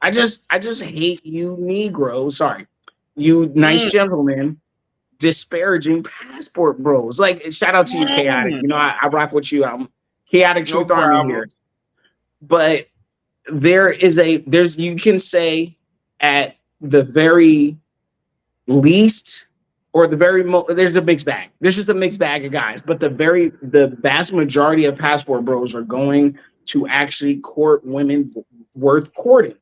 I just hate you Negroes. Sorry, you nice gentlemen disparaging passport bros. Like, shout out to you, Chaotic. You know, I rock with you. Chaotic Truth Army here. But there's you can say at the very least or the very there's a mixed bag. There's just a mixed bag of guys, but the vast majority of passport bros are going to actually court women worth courting,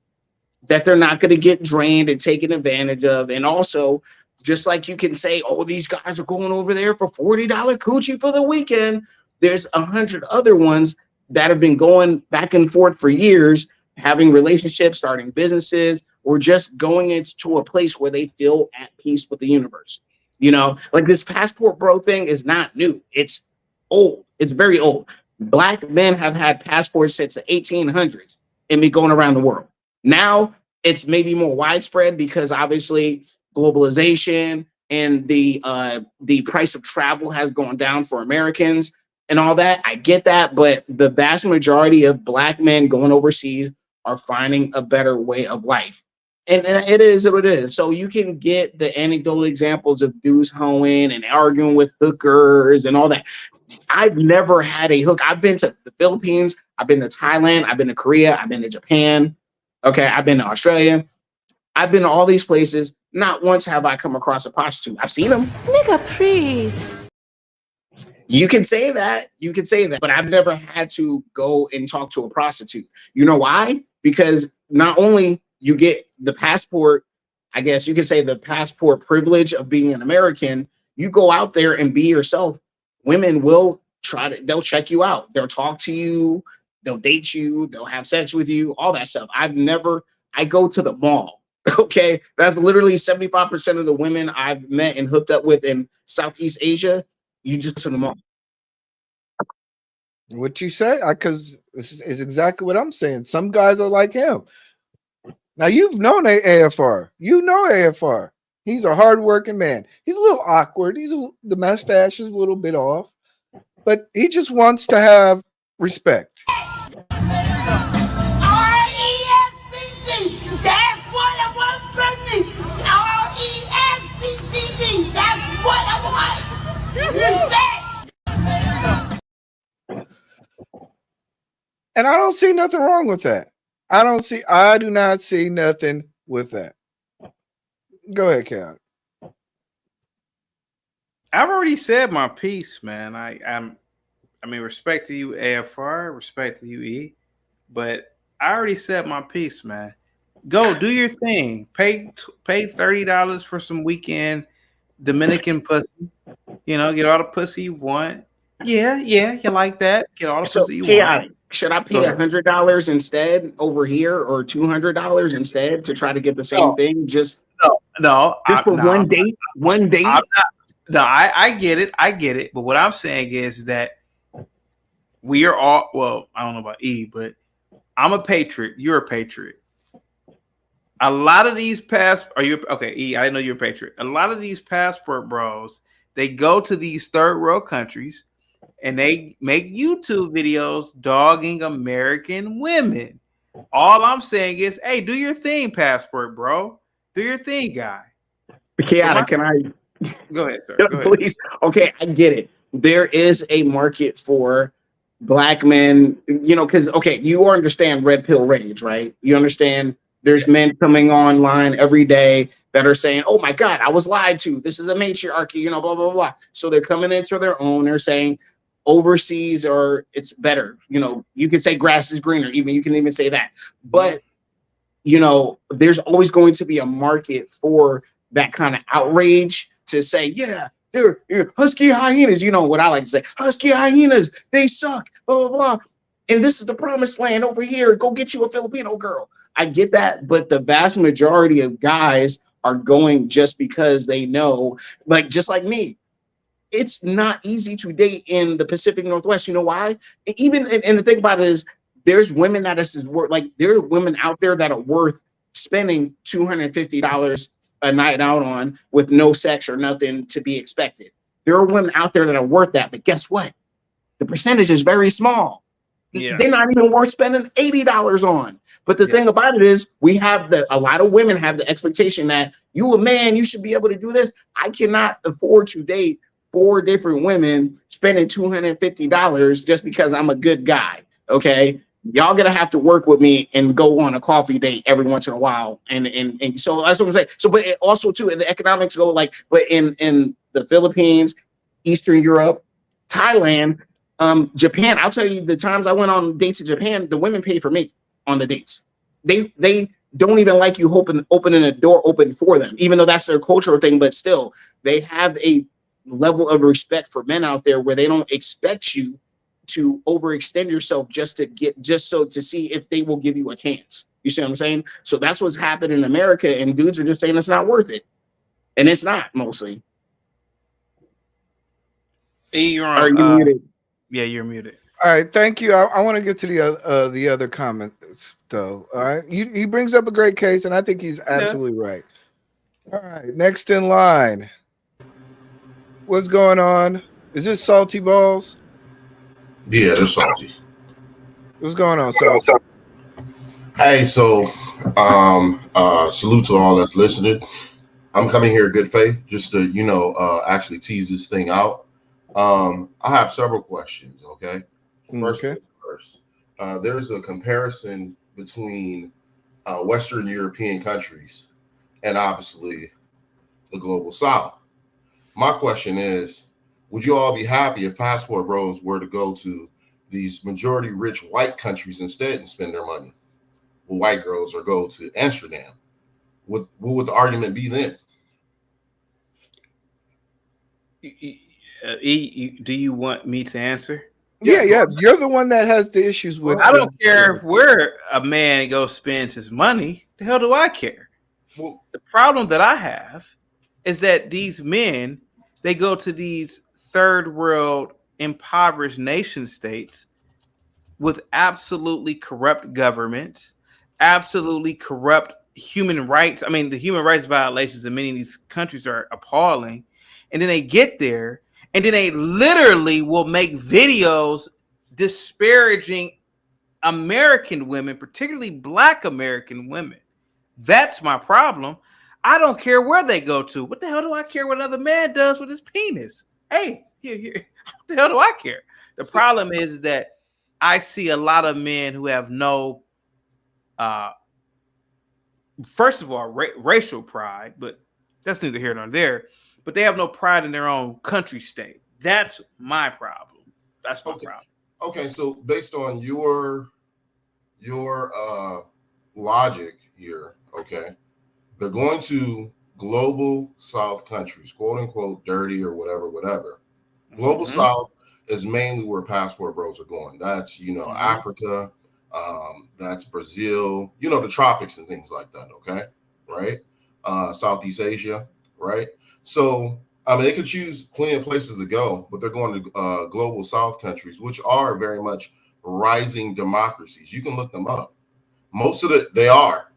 that they're not going to get drained and taken advantage of. And also, just like you can say, oh, these guys are going over there for $40 coochie for the weekend, there's 100 other ones that have been going back and forth for years, having relationships, starting businesses, or just going into a place where they feel at peace with the universe. You know, like this passport bro thing is not new. It's old. It's very old. Black men have had passports since the 1800s and been going around the world. Now it's maybe more widespread because obviously globalization and the price of travel has gone down for Americans and all that. I get that, but the vast majority of Black men going overseas are finding a better way of life. And it is what it is. So you can get the anecdotal examples of dudes hoeing and arguing with hookers and all that. I've never had a hook. I've been to the Philippines. I've been to Thailand. I've been to Korea. I've been to Japan. Okay, I've been to Australia. I've been to all these places. Not once have I come across a prostitute. I've seen them. Nigga, please. You can say that. You can say that. But I've never had to go and talk to a prostitute. You know why? Because not only you get the passport, I guess you could say the passport privilege of being an American, you go out there and be yourself. Women will they'll check you out. They'll talk to you. They'll date you. They'll have sex with you, all that stuff. I go to the mall. Okay. That's literally 75% of the women I've met and hooked up with in Southeast Asia. You just to the mall. What you say? Because this is exactly what I'm saying. Some guys are like him. Now you've known AFR. You know AFR. He's a hardworking man. He's a little awkward. The mustache is a little bit off, but he just wants to have respect. R-E-S-P-C. That's what I want from me. R-E-S-P-C-C. That's what I want. Respect. And I don't see nothing wrong with that. I do not see nothing with that. Go ahead, Cal. I've already said my piece, man. I mean, respect to you, AFR, respect to you, E. But I already said my piece, man. Go do your thing. Pay $30 for some weekend Dominican pussy. You know, get all the pussy you want. Yeah, you like that. Get all the So pussy you want. chaotic. Should I Go pay ahead. $100 instead over here, or $200 instead to try to get the same No, thing? no, Just for no. one date? One date? I'm not. No, I get it. I get it. But what I'm saying is that we are all. Well, I don't know about E, but I'm a patriot. You're a patriot. A lot of these are you okay? E, I didn't know you're a patriot. A lot of these passport bros, they go to these third world countries and they make YouTube videos dogging American women. All I'm saying is, hey, do your thing, passport bro. Do your thing, guy. Chaotic, can I Go ahead, sir. Go ahead. please? Okay, I get it. There is a market for black men, because you understand red pill rage, right? You understand there's men coming online every day that are saying, oh my God, I was lied to. This is a matriarchy, blah, blah, blah. So they're coming into their own. They're saying overseas or it's better. You can say grass is greener, you can even say that. But, there's always going to be a market for that kind of outrage to say, yeah, they're husky hyenas. You know what I like to say? Husky hyenas, they suck, blah, blah, blah. And this is the promised land over here. Go get you a Filipino girl. I get that. But the vast majority of guys are going just because they know, just like me. It's not easy to date in the Pacific Northwest. You know why? Even, and the thing about it is, there's women that is worth, there are women out there that are worth spending $250 a night out on with no sex or nothing to be expected. There are women out there that are worth that, but guess what? The percentage is very small. Yeah. They're not even worth spending $80 on. But the thing about it is, a lot of women have the expectation that you a man, you should be able to do this. I cannot afford to date 4 different women spending $250 just because I'm a good guy. Okay. Y'all gonna have to work with me and go on a coffee date every once in a while. And so that's what I'm saying. So, but also too, the economics go but in the Philippines, Eastern Europe, Thailand, Japan, I'll tell you the times I went on dates in Japan, the women paid for me on the dates. They don't even like you opening a door open for them, even though that's their cultural thing, but still they have a level of respect for men out there where they don't expect you to overextend yourself just to see if they will give you a chance. You see what I'm saying? So that's what's happened in America, and dudes are just saying it's not worth it, and it's not mostly. Hey, you're on. Are you muted? Yeah, you're muted. All right, thank you. I want to get to the other comments though. All right, he brings up a great case, and I think he's absolutely right. All right, next in line. What's going on? Is this Salty Balls? Yeah, that's salty. What's going on, Salty? Hey, so salute to all that's listening. I'm coming here in good faith, just to actually tease this thing out. I have several questions. Okay. First, there's a comparison between Western European countries and obviously the global South. My question is, would you all be happy if passport bros were to go to these majority rich white countries instead and spend their money with white girls, or go to Amsterdam? What would the argument be then? Do you want me to answer? Yeah. You're the one that has the issues with. I don't care where a man goes spends his money. The hell do I care? Well, the problem that I have is that these men, they go to these third world impoverished nation states with absolutely corrupt governments, absolutely corrupt human rights. I mean, the human rights violations in many of these countries are appalling. And then they get there, and then they literally will make videos disparaging American women, particularly Black American women. That's my problem. I don't care where they go to. What the hell do I care what another man does with his penis? Hey, here. What the hell do I care? The problem is that I see a lot of men who have no, first of all, racial pride, but that's neither here nor there. but they have no pride in their own country state. That's my problem. That's my problem. Okay, so based on your logic here, okay, they're going to global South countries, quote unquote, dirty or whatever. Global South is mainly where passport bros are going. That's, Africa, that's Brazil, the tropics and things like that, okay, right? Southeast Asia, right? So, I mean, they could choose plenty of places to go, but they're going to global South countries, which are very much rising democracies. You can look them up. Most of they are.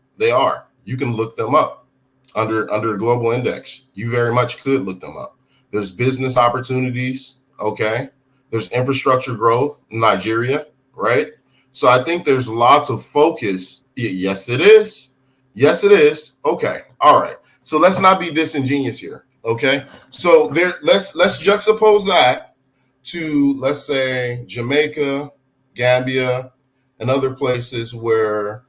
You can look them up under the global index. You very much could look them up. There's business opportunities, okay? There's infrastructure growth in Nigeria, right? So I think there's lots of focus. Yes, it is. Yes, it is. Okay. All right. So let's not be disingenuous here. Okay. So let's juxtapose that to, let's say, Jamaica, Gambia, and other places where,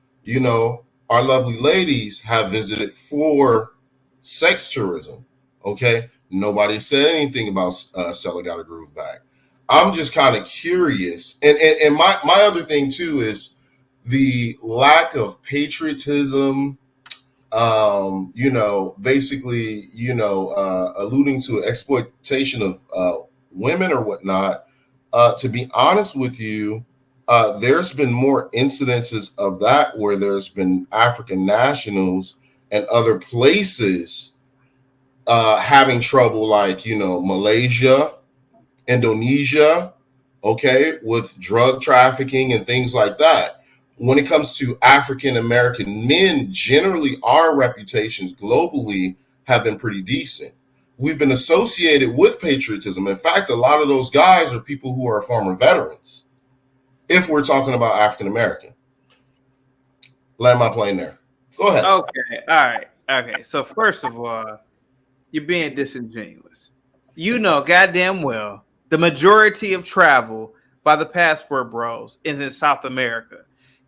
our lovely ladies have visited for sex tourism. Okay. Nobody said anything about Stella Got a Groove Back. I'm just kind of curious. And my other thing too is the lack of patriotism, basically, alluding to exploitation of women or whatnot. To be honest with you, there's been more incidences of that where there's been African nationals and other places having trouble, like, Malaysia, Indonesia, okay, with drug trafficking and things like that. When it comes to African American men, generally our reputations globally have been pretty decent. We've been associated with patriotism. In fact, a lot of those guys are people who are former veterans, if we're talking about African American. Land my plane there. Go ahead. Okay. All right. Okay. So first of all, you're being disingenuous. You know goddamn well the majority of travel by the passport bros is in South America.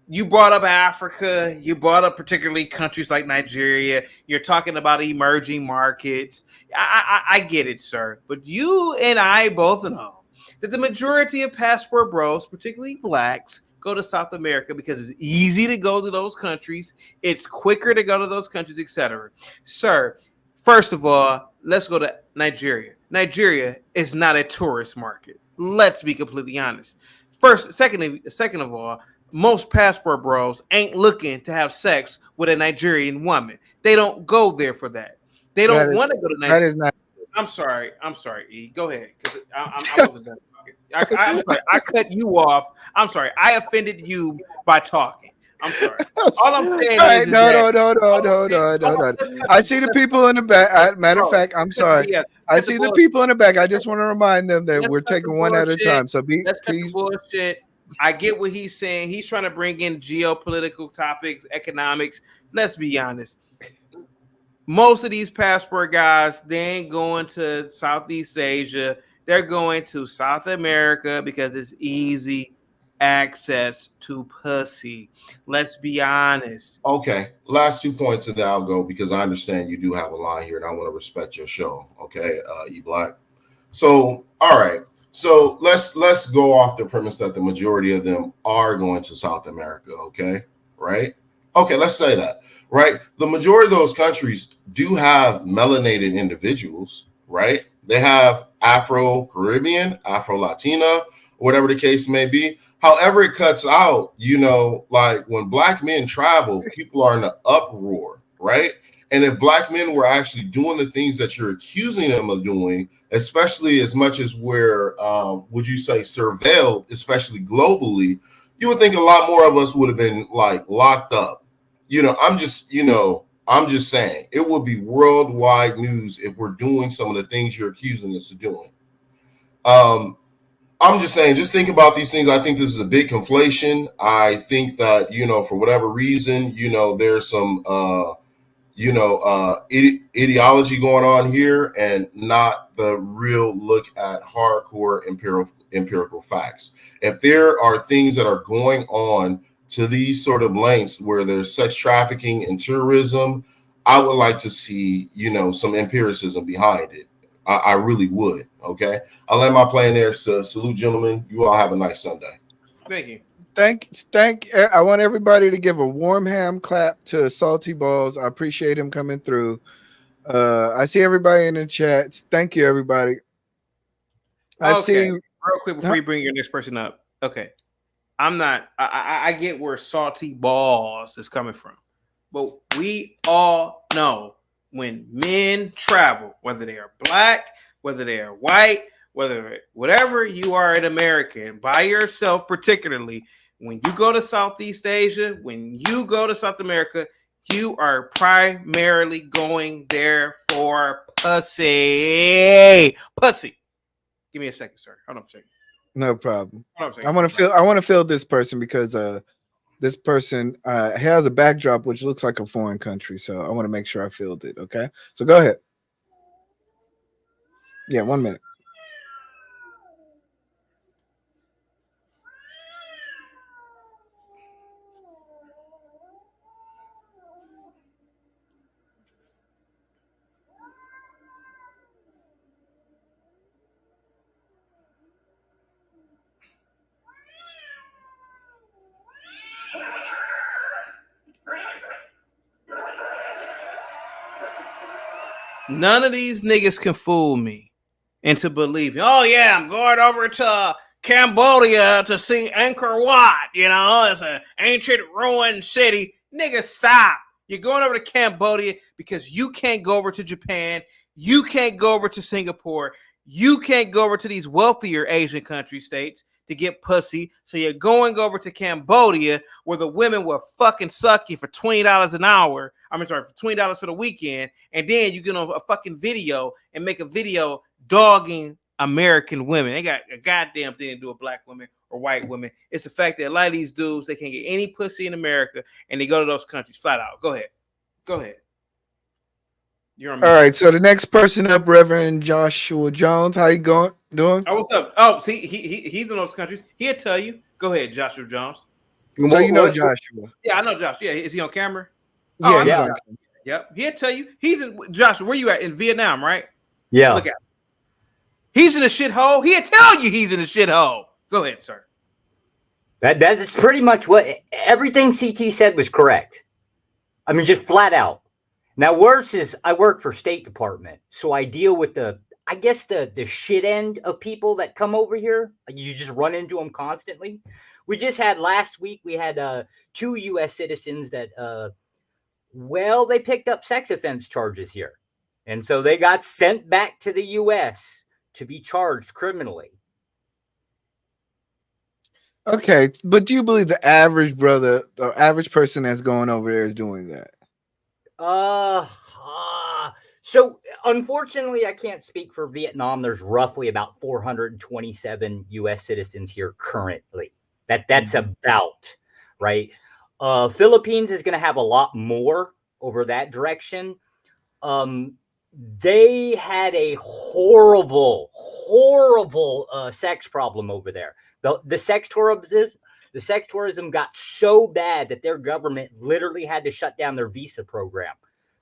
You brought up Africa. You brought up particularly countries like Nigeria. You're talking about emerging markets. I get it, sir. But you and I both know that the majority of passport bros, particularly blacks, go to South America because it's easy to go to those countries. It's quicker to go to those countries, etc. Sir, first of all, let's go to Nigeria. Nigeria is not a tourist market. Let's be completely honest. Second of all, most passport bros ain't looking to have sex with a Nigerian woman. They don't go there for that. They don't want to go to Nigeria. That is not. I'm sorry, E. Go ahead. I wasn't done talking. I'm sorry. I cut you off. I'm sorry. I offended you by talking. I'm sorry. All I'm saying is no. I see the people in the back. Matter of fact, I'm sorry. I see the people in the back. I just want to remind them that we're taking one at a time. So please. Bullshit. I get what he's saying. He's trying to bring in geopolitical topics, economics. Let's be honest. Most of these passport guys, they ain't going to Southeast Asia. They're going to South America because it's easy access to pussy. Let's be honest. Okay. Last 2 points and then I'll go, because I understand you do have a line here and I want to respect your show. Okay, eBlack. So, all right. So let's go off the premise that the majority of them are going to South America. Okay, right? Okay, let's say that, right? The majority of those countries do have melanated individuals, right? They have Afro-Caribbean, Afro-Latina, whatever the case may be. However, it cuts out, like when black men travel, people are in an uproar, right? And if black men were actually doing the things that you're accusing them of doing, especially as much as we're, would you say, surveilled, especially globally, you would think a lot more of us would have been like locked up. I'm just saying it would be worldwide news if we're doing some of the things you're accusing us of doing. I'm just saying, just think about these things. I think this is a big conflation. I think that, for whatever reason, there's some, ideology going on here and not the real look at hardcore empirical facts. If there are things that are going on to these sort of lengths where there's sex trafficking and tourism, I would like to see, some empiricism behind it. I really would. Okay. I'll let my play in there. So salute, gentlemen. You all have a nice Sunday. Thank you. I want everybody to give a warm ham clap to Salty Balls. I appreciate him coming through. I see everybody in the chats. Thank you, everybody. I see. Real quick before you bring your next person up. Okay. I get where Salty Balls is coming from. But we all know when men travel, whether they are black, whether they are white, whatever you are in America, and by yourself particularly, when you go to Southeast Asia, when you go to South America, you are primarily going there for pussy. Pussy. Give me a second, sir. Hold on a second. No problem. Hold on a I want to feel this person because this person has a backdrop which looks like a foreign country, so I want to make sure I filled it. Okay, so go ahead. Yeah, 1 minute. None of these niggas can fool me into believing, oh yeah, I'm going over to Cambodia to see Angkor Wat. You know, it's an ancient ruined city. Nigga, stop. You're going over to Cambodia because you can't go over to Japan. You can't go over to Singapore. You can't go over to these wealthier Asian country states to get pussy. So you're going over to Cambodia where the women will fucking suck you for $20 an hour. For $20 for the weekend. And then you get on a fucking video and make a video dogging American women. They got a goddamn thing to do with black women or white women. It's the fact that a lot of these dudes, they can't get any pussy in America and they go to those countries flat out. Go ahead. You're on. All right, so the next person up, Reverend Joshua Jones. How you doing? Oh, what's up? Oh, see, he's in those countries. He'll tell you. Go ahead, Joshua Jones. So you know Joshua. Yeah, I know Josh. Yeah, is he on camera? Yeah. Yep. He'll tell you. He's in Joshua. Where you at? In Vietnam, right? Yeah. Look at him. He's in a shithole. He'll tell you he's in a shithole. Go ahead, sir. That's pretty much what everything CT said was correct. I mean, just flat out. Now, worse is I work for State Department, so I deal with the shit end of people that come over here. You just run into them constantly. We just had last week, we had 2 U.S. citizens that, they picked up sex offense charges here. And so they got sent back to the U.S. to be charged criminally. Okay, but do you believe the average brother or average person that's going over there is doing that? So unfortunately, I can't speak for Vietnam. There's roughly about 427 U.S. citizens here currently. That's about right. Philippines is going to have a lot more over that direction. They had a horrible sex problem over there. The sex tourism got so bad that their government literally had to shut down their visa program.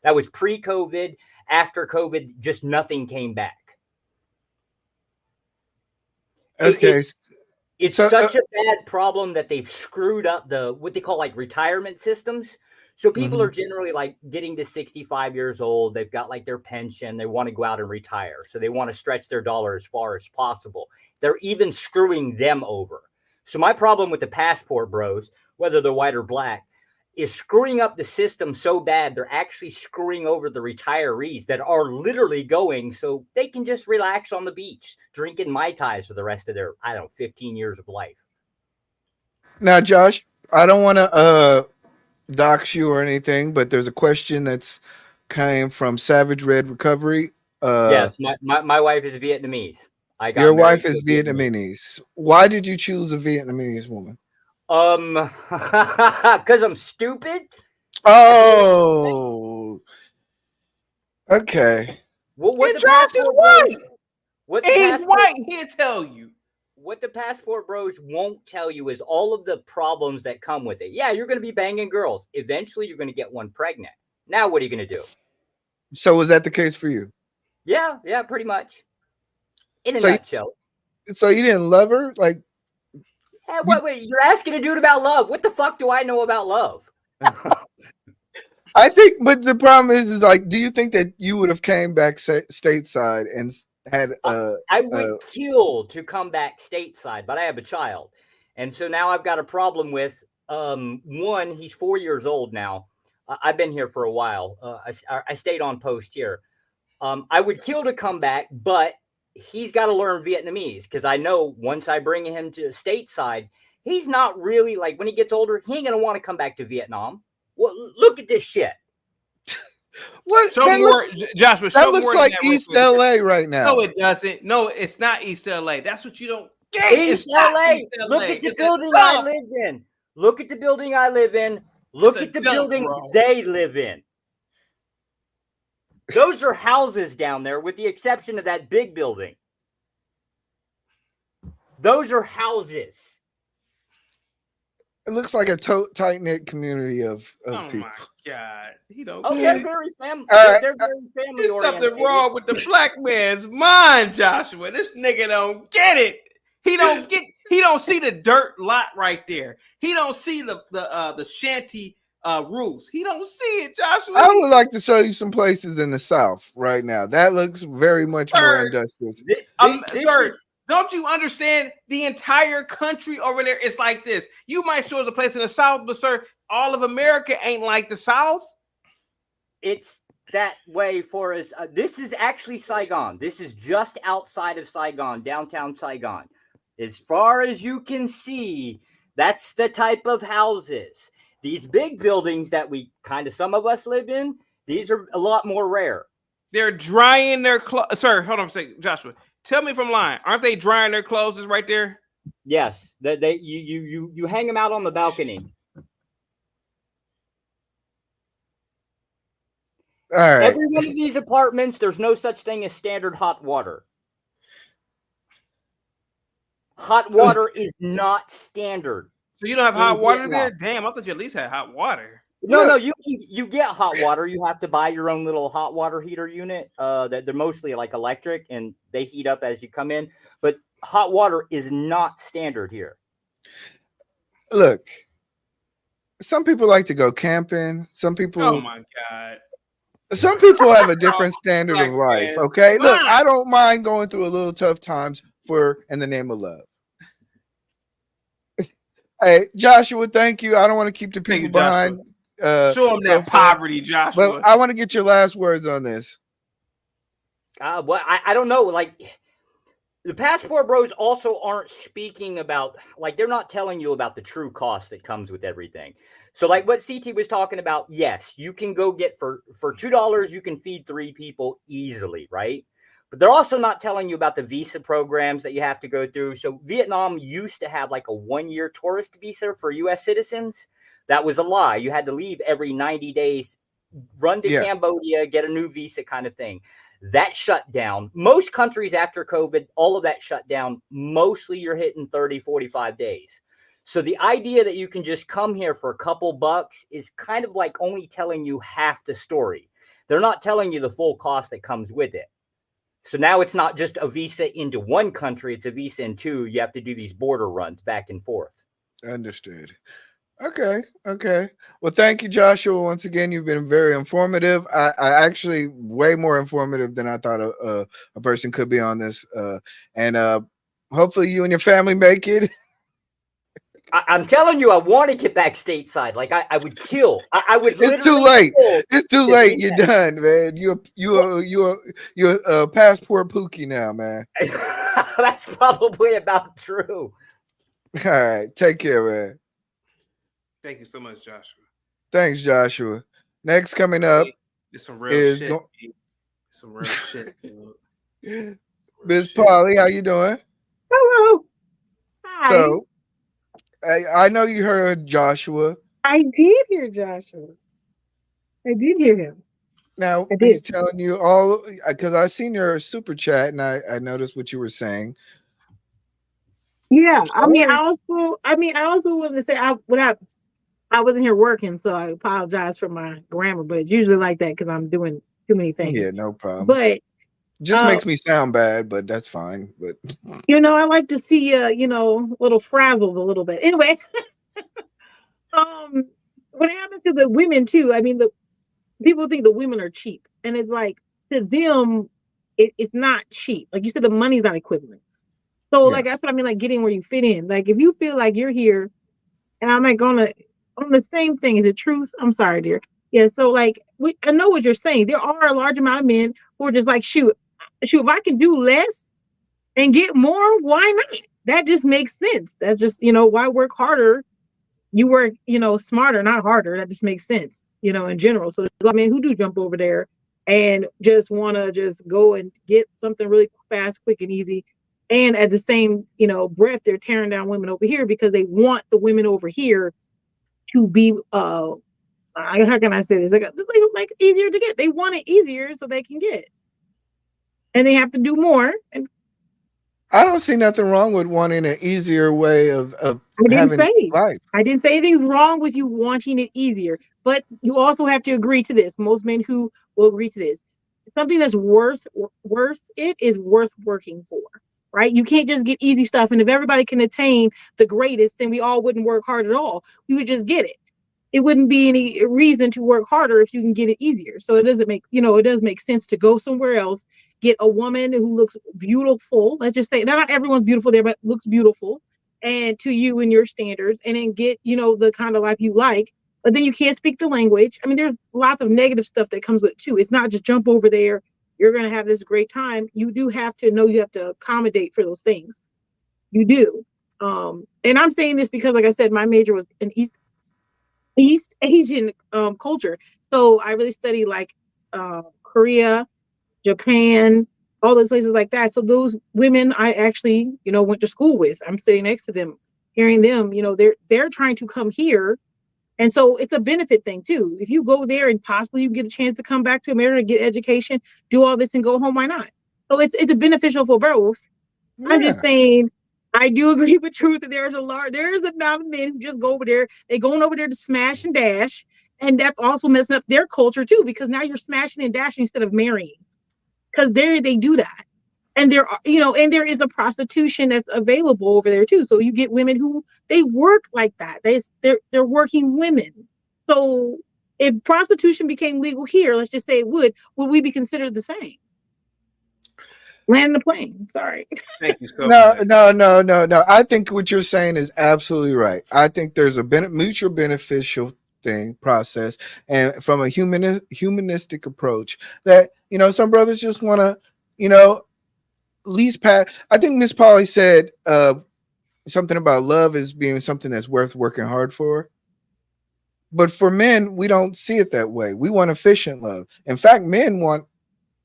That was pre-COVID. After COVID, just nothing came back. Okay. It's such a bad problem that they've screwed up what they call like retirement systems. So people are generally like getting to 65 years old. They've got like their pension. They want to go out and retire. So they want to stretch their dollar as far as possible. They're even screwing them over. So my problem with the passport bros, whether they're white or black, is screwing up the system so bad they're actually screwing over the retirees that are literally going so they can just relax on the beach, drinking Mai Tais for the rest of their, 15 years of life. Now, Josh, I don't want to dox you or anything, but there's a question that's came from Savage Red Recovery. Yes, my wife is Vietnamese. Your wife is Vietnamese. Why did you choose a Vietnamese woman? Because I'm stupid. Oh, okay. What the Josh is white. He's white. He'll tell you. What the passport bros won't tell you is all of the problems that come with it. Yeah, you're going to be banging girls. Eventually, you're going to get one pregnant. Now, what are you going to do? So, was that the case for you? Yeah, pretty much. In a So, nutshell. so you didn't love her? Like, Hey, wait, you're asking a dude about love. What the fuck do I know about love? I think, but the problem is like, do you think that you would have came back stateside and had I would kill to come back stateside, but I have a child. And so now I've got a problem with one, he's 4 years old now. I've been here for a while. I stayed on post here. I would kill to come back, but he's got to learn Vietnamese because I know once I bring him to stateside, he's not really like when he gets older, he ain't going to want to come back to Vietnam. Well, look at this shit. What? Show more, Joshua. That show looks more like than East LA right now. No, it doesn't. No, it's not East LA. That's what you don't get. East LA. Look at the building I live in. Look at the building I live in. Look at the buildings they live in. Those are houses down there, with the exception of that big building. Those are houses. It looks like a tight-knit community of people. Oh my God. He don't they're very family. They're very family There's oriented. something wrong with the black man's mind, Joshua. This nigga don't get it. He don't see the dirt lot right there. He don't see the shanty roofs. He don't see it, Joshua. I would like to show you some places in the South right now. That looks very much more industrious. Sir, don't you understand? The entire country over there is like this. You might show us a place in the South, but sir, all of America ain't like the South. It's that way for us. This is actually Saigon. This is just outside of Saigon, downtown Saigon. As far as you can see, that's the type of houses. These big buildings that some of us live in, these are a lot more rare. They're drying their clothes. Sir, hold on a second, Joshua. Tell me if I'm lying. Aren't they drying their clothes right there? Yes. You hang them out on the balcony. All right. Every one of these apartments, there's no such thing as standard hot water. Hot water is not standard. So you don't have hot water there? Damn, I thought you at least had hot water. No, you get hot water. You have to buy your own little hot water heater unit. That they're mostly like electric and they heat up as you come in. But hot water is not standard here. Look, some people like to go camping. Some people. Oh my God. Some people have a different standard of life. Okay, look, I don't mind going through a little tough times in the name of love. Hey, Joshua, thank you. I don't want to keep the people behind. Show them that poverty, Joshua. But I want to get your last words on this. Well, I don't know. Like, the Passport Bros also aren't speaking about, like, they're not telling you about the true cost that comes with everything. So, like what CT was talking about, yes, you can go get for $2, you can feed 3 people easily, right? But they're also not telling you about the visa programs that you have to go through. So Vietnam used to have like a 1-year tourist visa for U.S. citizens. That was a lie. You had to leave every 90 days, run to Cambodia, get a new visa kind of thing. That shut down. Most countries after COVID, all of that shut down. Mostly you're hitting 30, 45 days. So the idea that you can just come here for a couple bucks is kind of like only telling you half the story. They're not telling you the full cost that comes with it. So now it's not just a visa into one country, it's a visa in 2. You have to do these border runs back and forth. Understood. Okay. Well, thank you, Joshua. Once again, you've been very informative. I actually way more informative than I thought a person could be on this. And hopefully you and your family make it. I'm telling you, I want to get back stateside. Like I would kill. I would. It's too late. It's too late. You're done, man. You're a passport pookie now, man. That's probably about true. All right. Take care, man. Thank you so much, Joshua. Thanks, Joshua. Next coming up is some real shit. Some real shit. Miss Polly, how you doing? Hello. Hi. So, I know you heard Joshua. I did hear Joshua. I did hear him. Now he's telling you all because I seen your super chat and I noticed what you were saying. Yeah, I also wanted to say I wasn't here working, so I apologize for my grammar, but it's usually like that because I'm doing too many things. Yeah, no problem. But Just makes me sound bad, but that's fine. But I like to see little frazzled a little bit. Anyway, what happened to the women too? I mean, the people think the women are cheap, and it's like to them, it's not cheap. Like you said, the money's not equivalent. So like that's what I mean, like getting where you fit in. Like if you feel like you're here, and I'm like on the same thing. Is it truth? I'm sorry, dear. Yeah. So like I know what you're saying. There are a large amount of men who are just like, shoot, if I can do less and get more, why not? That just makes sense. That's just, why work harder? You work, smarter, not harder. That just makes sense, in general. So I mean, who do jump over there and just want to just go and get something really fast, quick, and easy. And at the same, breath, they're tearing down women over here because they want the women over here to be, how can I say this? Like easier to get. They want it easier so they can get. And they have to do more. And I don't see nothing wrong with wanting an easier way of having life. I didn't say anything's wrong with you wanting it easier, but you also have to agree to this. Most men who will agree to this, something that's worth it is worth working for, right? You can't just get easy stuff. And if everybody can attain the greatest, then we all wouldn't work hard at all. We would just get it. It wouldn't be any reason to work harder if you can get it easier. So it doesn't make, it does make sense to go somewhere else, get a woman who looks beautiful. Let's just say not everyone's beautiful there, but looks beautiful and to you and your standards, and then get, the kind of life you like, but then you can't speak the language. I mean, there's lots of negative stuff that comes with it too. It's not just jump over there. You're going to have this great time. You do have to know you have to accommodate for those things. You do. And I'm saying this because, like I said, my major was in East Asian culture. So I really study like Korea, Japan, all those places like that. So those women I actually, went to school with. I'm sitting next to them, hearing them, they're trying to come here. And so it's a benefit thing too. If you go there and possibly you get a chance to come back to America, get education, do all this and go home, why not? So it's a beneficial for both. Yeah. I'm just saying, I do agree with truth that there's a amount of men who just go over there. They're going over there to smash and dash. And that's also messing up their culture too, because now you're smashing and dashing instead of marrying. Because they do that. And there are, and there is a prostitution that's available over there too. So you get women who they work like that. They're working women. So if prostitution became legal here, let's just say it would we be considered the same? Land the plane. Sorry. Thank you so much. No. I think what you're saying is absolutely right. I think there's a mutual beneficial process, and from a humanistic approach that some brothers just want to least pass. I think Miss Polly said something about love as being something that's worth working hard for. But for men, we don't see it that way. We want efficient love. In fact, men want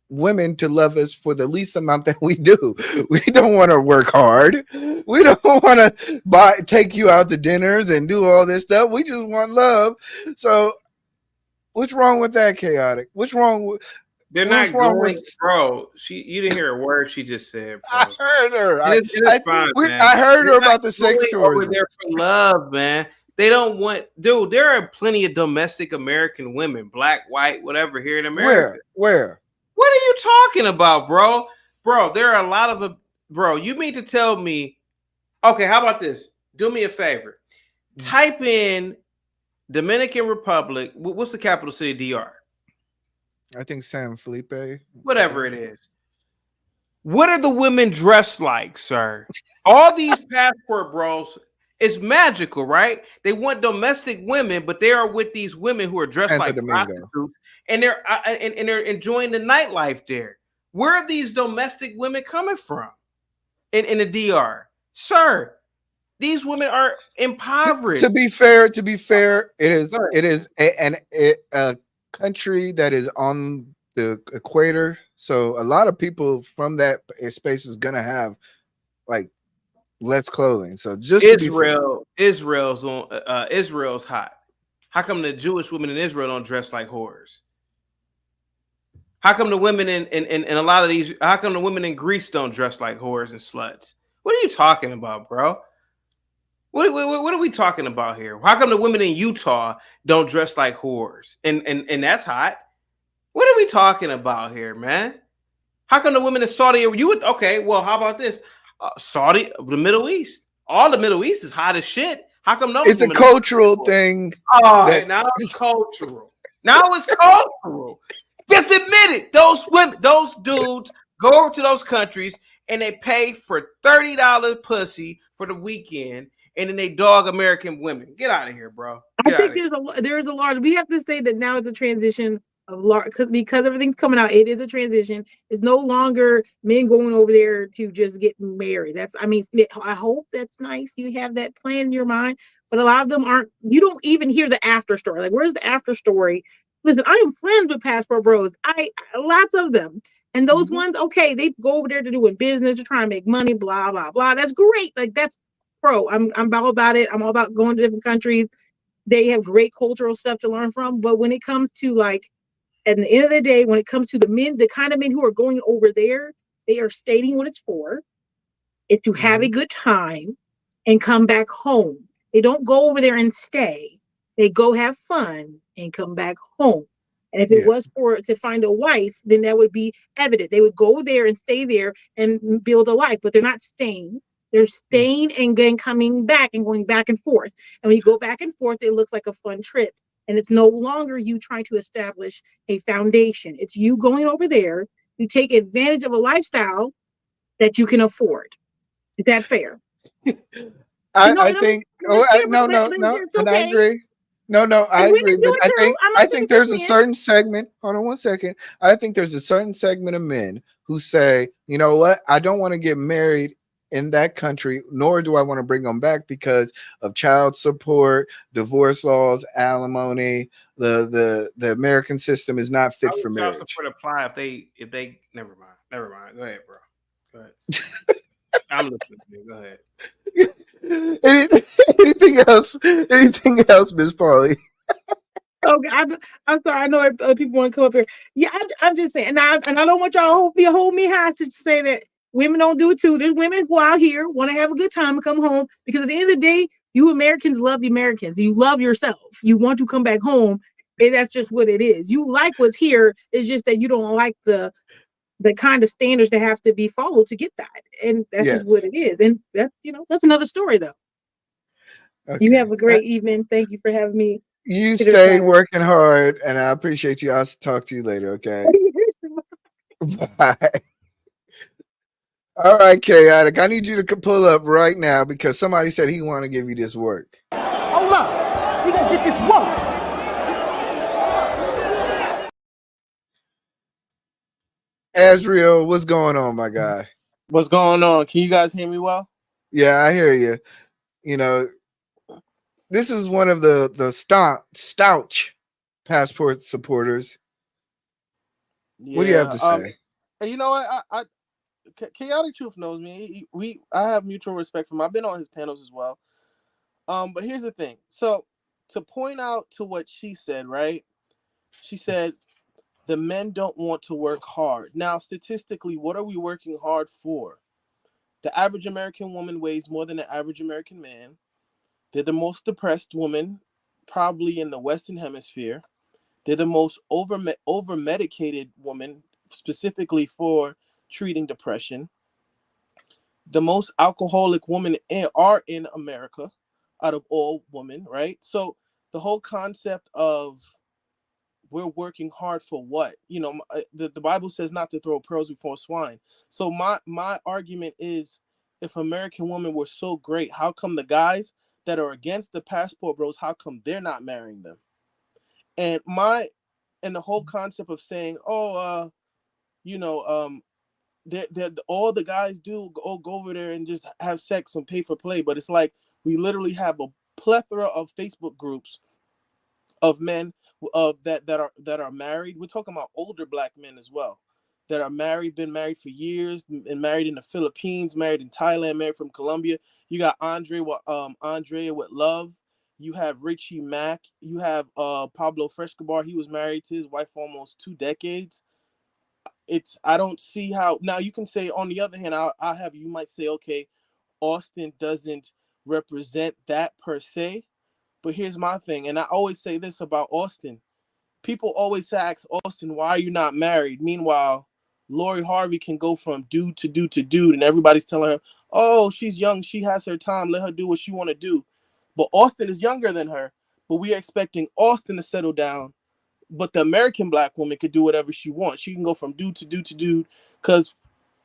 women to love us for the least amount that we do. We don't want to work hard. We don't want to take you out to dinners and do all this stuff. We just want love. So what's wrong with that, chaotic? What's wrong with they're not going, bro? You didn't hear a word she just said, bro. I heard her. It is fine, man. I heard her about the sex tourism. Over there for love, man. They don't want, dude. There are plenty of domestic American women, black, white, whatever, here in America. Where? What are you talking about, bro? Bro, there are a lot of bro. You mean to tell me? Okay, how about this? Do me a favor. Type in Dominican Republic. What's the capital city? DR. I think San Felipe. Whatever it is. What are the women dressed like, sir? All these passport bros, it's magical, right? They want domestic women, but they are with these women who are dressed like prostitutes, and they're enjoying the nightlife there. Where are these domestic women coming from in the DR, sir? These women are impoverished. To be fair, it is a country that is on the equator, so a lot of people from that space is gonna have like less clothing. So just Israel's hot. How come the Jewish women in Israel don't dress like whores? How come the women in a lot of these? How come the women in Greece don't dress like whores and sluts? What are you talking about, bro? What are we talking about here? How come the women in Utah don't dress like whores? And that's hot. What are we talking about here, man? How come the women in Saudi? You would okay? Well, how about this? Saudi, the Middle East. All the Middle East is hot as shit. How come those? It's a cultural thing. All right, now it's cultural. Now it's cultural. Just admit it. Those women, those dudes go over to those countries and they pay for $30 pussy for the weekend, and then they dog American women. Get out of here, bro. I think there's a large. We have to say that now it's a transition of large because everything's coming out. It is a transition. It's no longer men going over there to just get married. I hope that's nice. You have that plan in your mind, but a lot of them aren't. You don't even hear the after story. Like, where's the after story? Listen, I am friends with Passport Bros. Lots of them, and those ones, okay, they go over there to doing business, to try and make money, blah blah blah. That's great. Like that's bro. I'm all about it. I'm all about going to different countries. They have great cultural stuff to learn from. But when it comes to like, at the end of the day, when it comes to the men, the kind of men who are going over there, they are stating what it's for. It's to have a good time and come back home. They don't go over there and stay. They go have fun and come back home. And if it was to find a wife, then that would be evident. They would go there and stay there and build a life, but they're not staying. They're staying and then coming back and going back and forth. And when you go back and forth, it looks like a fun trip. And it's no longer you trying to establish a foundation. It's you going over there. You take advantage of a lifestyle that you can afford. Is that fair? I think. Oh, no, and I agree. No, I agree. But I think there's a certain segment. Hold on one second. I think there's a certain segment of men who say, you know what? I don't want to get married in that country, nor do I want to bring them back because of child support, divorce laws, alimony. The American system is not fit for marriage. Child support apply if they never mind. Go ahead, bro. Go ahead. I'm listening to you. Go ahead. Anything else, Miss Pauly? Okay, I'm sorry. I know people want to come up here. Yeah, I'm just saying, and I don't want y'all to hold me hostage to say that women don't do it too. There's women who out here want to have a good time and come home because at the end of the day, you Americans love the Americans. You love yourself. You want to come back home, and that's just what it is. You like what's here. It's just that you don't like the kind of standards that have to be followed to get that, and that's just what it is. And that's another story though. Okay. You have a great evening. Thank you for having me. You stay working hard, and I appreciate you. I'll talk to you later, okay? Bye. All right, Chaotic. I need you to pull up right now because somebody said he want to give you this work. Hold up. We gonna get this work. Azriel, what's going on, my guy? What's going on? Can you guys hear me well? Yeah, I hear you. You know, this is one of the stouch Passport supporters. Yeah, what do you have to say? You know what? I Chaotic Truth knows me. I have mutual respect for him. I've been on his panels as well. But here's the thing. So to point out to what she said, right? She said the men don't want to work hard. Now, statistically, what are we working hard for? The average American woman weighs more than the average American man. They're the most depressed woman probably in the Western Hemisphere. They're the most over-medicated woman specifically for treating depression. The most alcoholic women are in America out of all women, right? So the whole concept of we're working hard for what? You know, the Bible says not to throw pearls before swine. So my argument is if American women were so great, how come the guys that are against the Passport Bros, how come they're not marrying them? And the whole concept of saying, all the guys do go over there and just have sex and pay for play, but it's like we literally have a plethora of Facebook groups of men that are married. We're talking about older black men as well that are married, been married for years, and married in the Philippines, married in Thailand, married from Colombia. You got Andrea with Love. You have Richie Mack. You have Pablo Frescobar. He was married to his wife for almost 2 decades. I don't see how. Now you can say, on the other hand, you might say, okay, Austin doesn't represent that per se. But here's my thing, and I always say this about Austin. People always ask Austin, why are you not married? Meanwhile, Lori Harvey can go from dude to dude to dude, and everybody's telling her, "Oh, she's young, she has her time, let her do what she want to do." But Austin is younger than her, but we are expecting Austin to settle down. But the American black woman could do whatever she wants. She can go from dude to dude to dude, because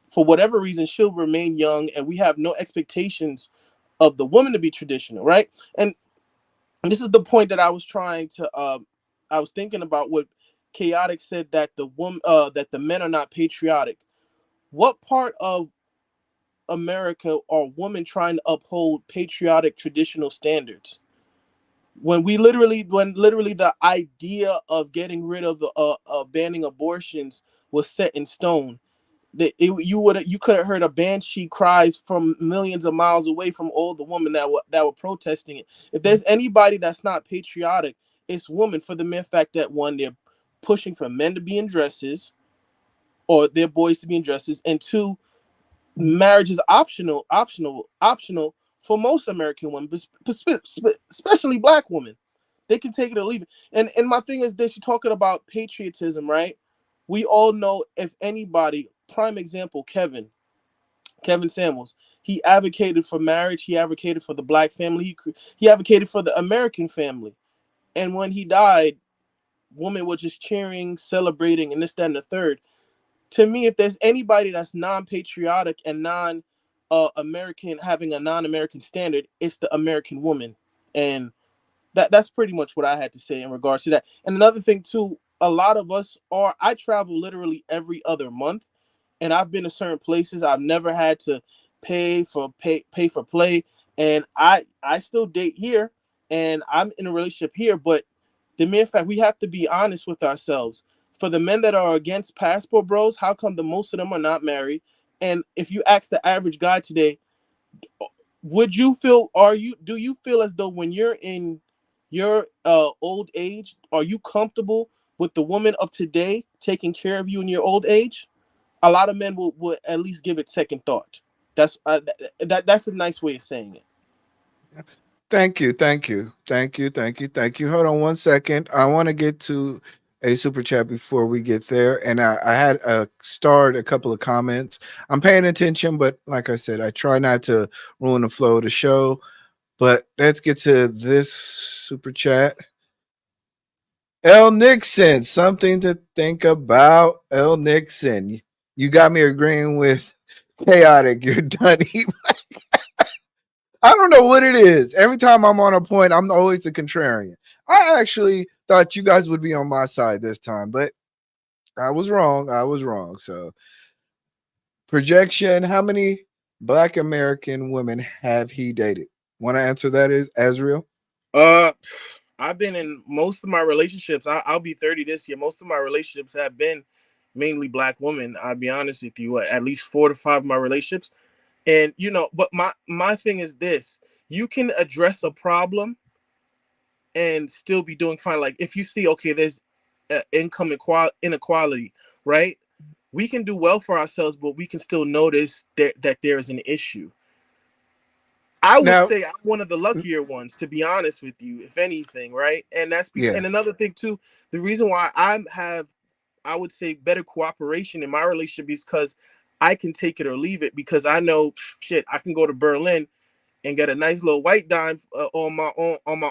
for whatever reason she'll remain young, and we have no expectations of the woman to be traditional, right? And this is the point that I was trying to. I was thinking about what Chaotic said, that that the men are not patriotic. What part of America are women trying to uphold patriotic traditional standards? When literally the idea of getting rid of the banning abortions was set in stone, that you could have heard a banshee cries from millions of miles away from all the women that were protesting it. If there's anybody that's not patriotic, it's women, for the mere fact that, one, they're pushing for men to be in dresses or their boys to be in dresses, and two, marriage is optional for most American women, especially black women. They can take it or leave it. And my thing is this: you're talking about patriotism, right? We all know, if anybody, prime example, Kevin Samuels. He advocated for marriage. He advocated for the black family. He advocated for the American family. And when he died, women were just cheering, celebrating, and this, that, and the third. To me, if there's anybody that's non-patriotic and non-American, having a non-American standard, it's the American woman. And that's pretty much what I had to say in regards to that. And another thing too, a lot of us I travel literally every other month, and I've been to certain places. I've never had to pay for play, and I still date here, and I'm in a relationship here. But the mere fact, we have to be honest with ourselves. For the men that are against passport bros, how come the most of them are not married? And if you ask the average guy today, do you feel as though when you're in your old age, are you comfortable with the woman of today taking care of you in your old age? A lot of men will at least give it second thought. That's a nice way of saying it. Thank you. Hold on one second. I want to get to a super chat before we get there. And I had starred a couple of comments. I'm paying attention, but like I said, I try not to ruin the flow of the show. But let's get to this super chat. L. Nixon, something to think about. L. Nixon, you got me agreeing with Chaotic. You're done. I don't know what it is. Every time I'm on a point, I'm always the contrarian. I actually thought you guys would be on my side this time, but I was wrong. So, projection, how many Black American women have he dated? Want to answer that, is Azriel? I've been in most of my relationships. I'll be 30 this year. Most of my relationships have been mainly Black women. I'll be honest with you. At least 4 to 5 of my relationships. And but my thing is this: you can address a problem and still be doing fine. Like, if you see, okay, there's income inequality, right? We can do well for ourselves, but we can still notice that there is an issue. I would say I'm one of the luckier ones, to be honest with you, if anything, right? And and another thing too, the reason why I would say better cooperation in my relationship is because I can take it or leave it, because I know, shit, I can go to Berlin and get a nice little white dime on my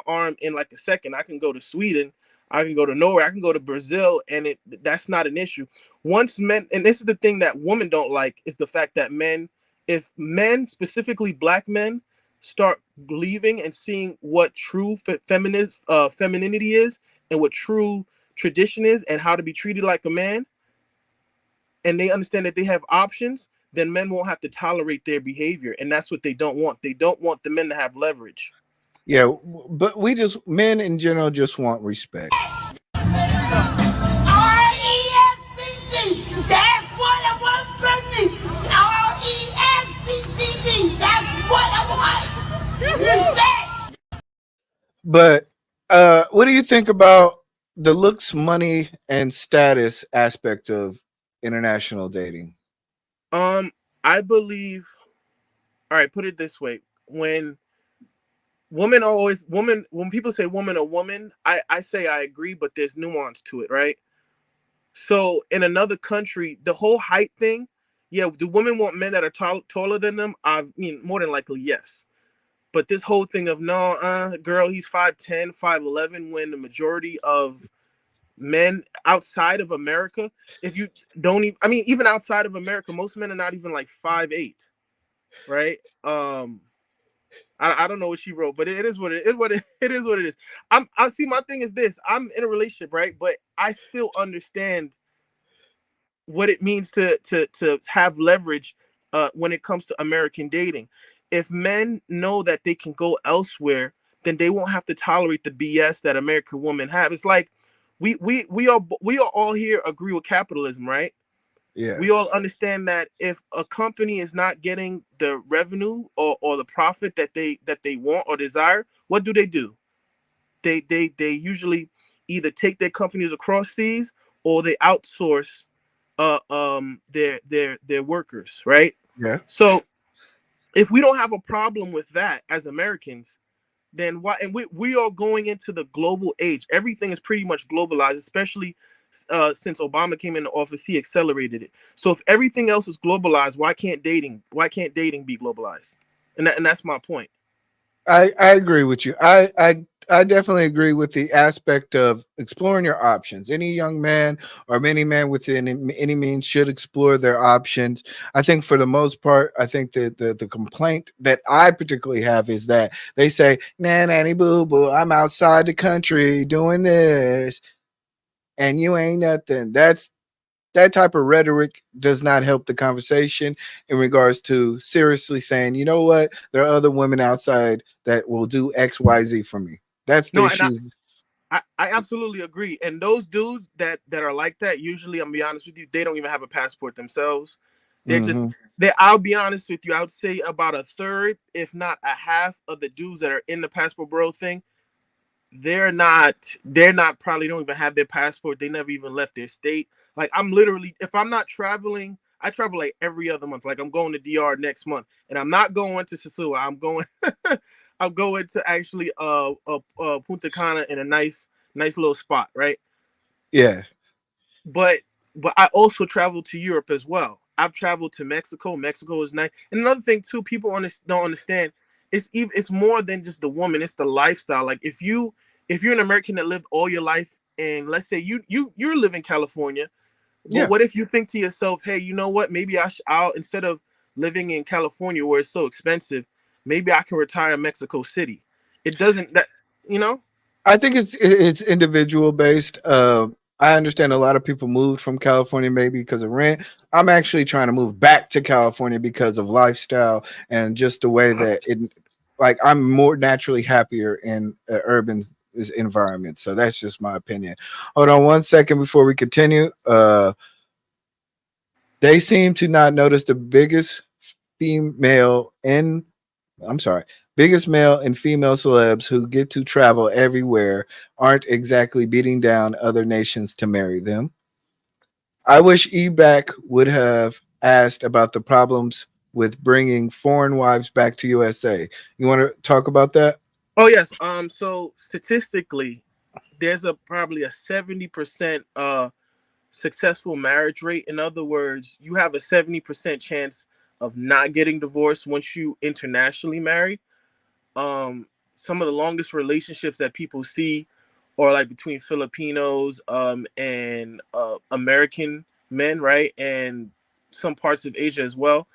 arm in like a second. I can go to Sweden, I can go to Norway, I can go to Brazil, and that's not an issue. Once men, and this is the thing that women don't like, is the fact that if men, specifically Black men, start believing and seeing what true femininity is, and what true tradition is, and how to be treated like a man, and they understand that they have options, then men won't have to tolerate their behavior. And that's what they don't want. They don't want the men to have leverage. Yeah, but men in general just want respect. R-E-S-P-C. That's what I want from me. R-E-S-P-C-C. That's what I want. Respect. But what do you think about the looks, money, and status aspect of international dating? I believe, all right, put it this way. When people say woman or woman, I say I agree, but there's nuance to it, right? So in another country, the whole height thing, yeah, do women want men that are taller than them? I mean, more than likely, yes. But this whole thing of no, girl, he's 5'10", 5'11", when the majority of men outside of America, if you don't even, I mean, even outside of America, most men are not even like 5'8", right? I don't know what she wrote, but it is what it is. It is what it is. I see. My thing is this: I'm in a relationship, right? But I still understand what it means to have leverage when it comes to American dating. If men know that they can go elsewhere, then they won't have to tolerate the BS that American women have. It's like we are all here agree with capitalism, right? Yeah. We all understand that if a company is not getting the revenue or the profit that they want or desire, what do? They usually either take their companies across seas or they outsource their workers, right? Yeah. So if we don't have a problem with that as Americans, then why? And we are going into the global age. Everything is pretty much globalized, especially since Obama came into office. He accelerated it. So if everything else is globalized, why can't dating be globalized? And that's my point. I agree with you. I definitely agree with the aspect of exploring your options. Any young man or many men within any means should explore their options. I think for the most part, I think that the complaint that I particularly have is that they say, "Nah, nanny boo boo, I'm outside the country doing this, and you ain't nothing." That type of rhetoric does not help the conversation in regards to seriously saying, you know what, there are other women outside that will do XYZ for me. That's the No, and issues. I absolutely agree. And those dudes that are like that, usually, I'm gonna be honest with you, they don't even have a passport themselves. They're just Mm-hmm. they. I'll be honest with you. I would say about a third, if not a half, of the dudes that are in the passport bro thing, they're not probably don't even have their passport. They never even left their state. Like I'm literally, if I'm not traveling, I travel like every other month. Like I'm going to DR next month, and I'm not going to Sasua. I'm going I'm going to actually Punta Cana in a nice little spot, right? Yeah. But I also traveled to Europe as well. I've traveled to Mexico. Mexico is nice. And another thing too, people don't understand, it's more than just the woman. It's the lifestyle. Like if you're an American that lived all your life, and let's say you live in California, but Yeah. what if you think to yourself, hey, you know what? Maybe I'll instead of living in California where it's so expensive, maybe I can retire in Mexico City. It doesn't that you know? I think it's individual based. I understand a lot of people moved from California maybe because of rent. I'm actually trying to move back to California because of lifestyle and just the way that it. Like I'm more naturally happier in urban environment. So that's just my opinion. Hold on one second before we continue. They seem to not notice the female in I'm sorry, biggest male and female celebs who get to travel everywhere aren't exactly beating down other nations to marry them. I wish eBlack would have asked about the problems with bringing foreign wives back to USA. You want to talk about that? Oh yes. So statistically, there's probably a 70% successful marriage rate. In other words, you have a 70% chance of not getting divorced once you internationally marry. Some of the longest relationships that people see are like between Filipinos and American men, right? And some parts of Asia as well.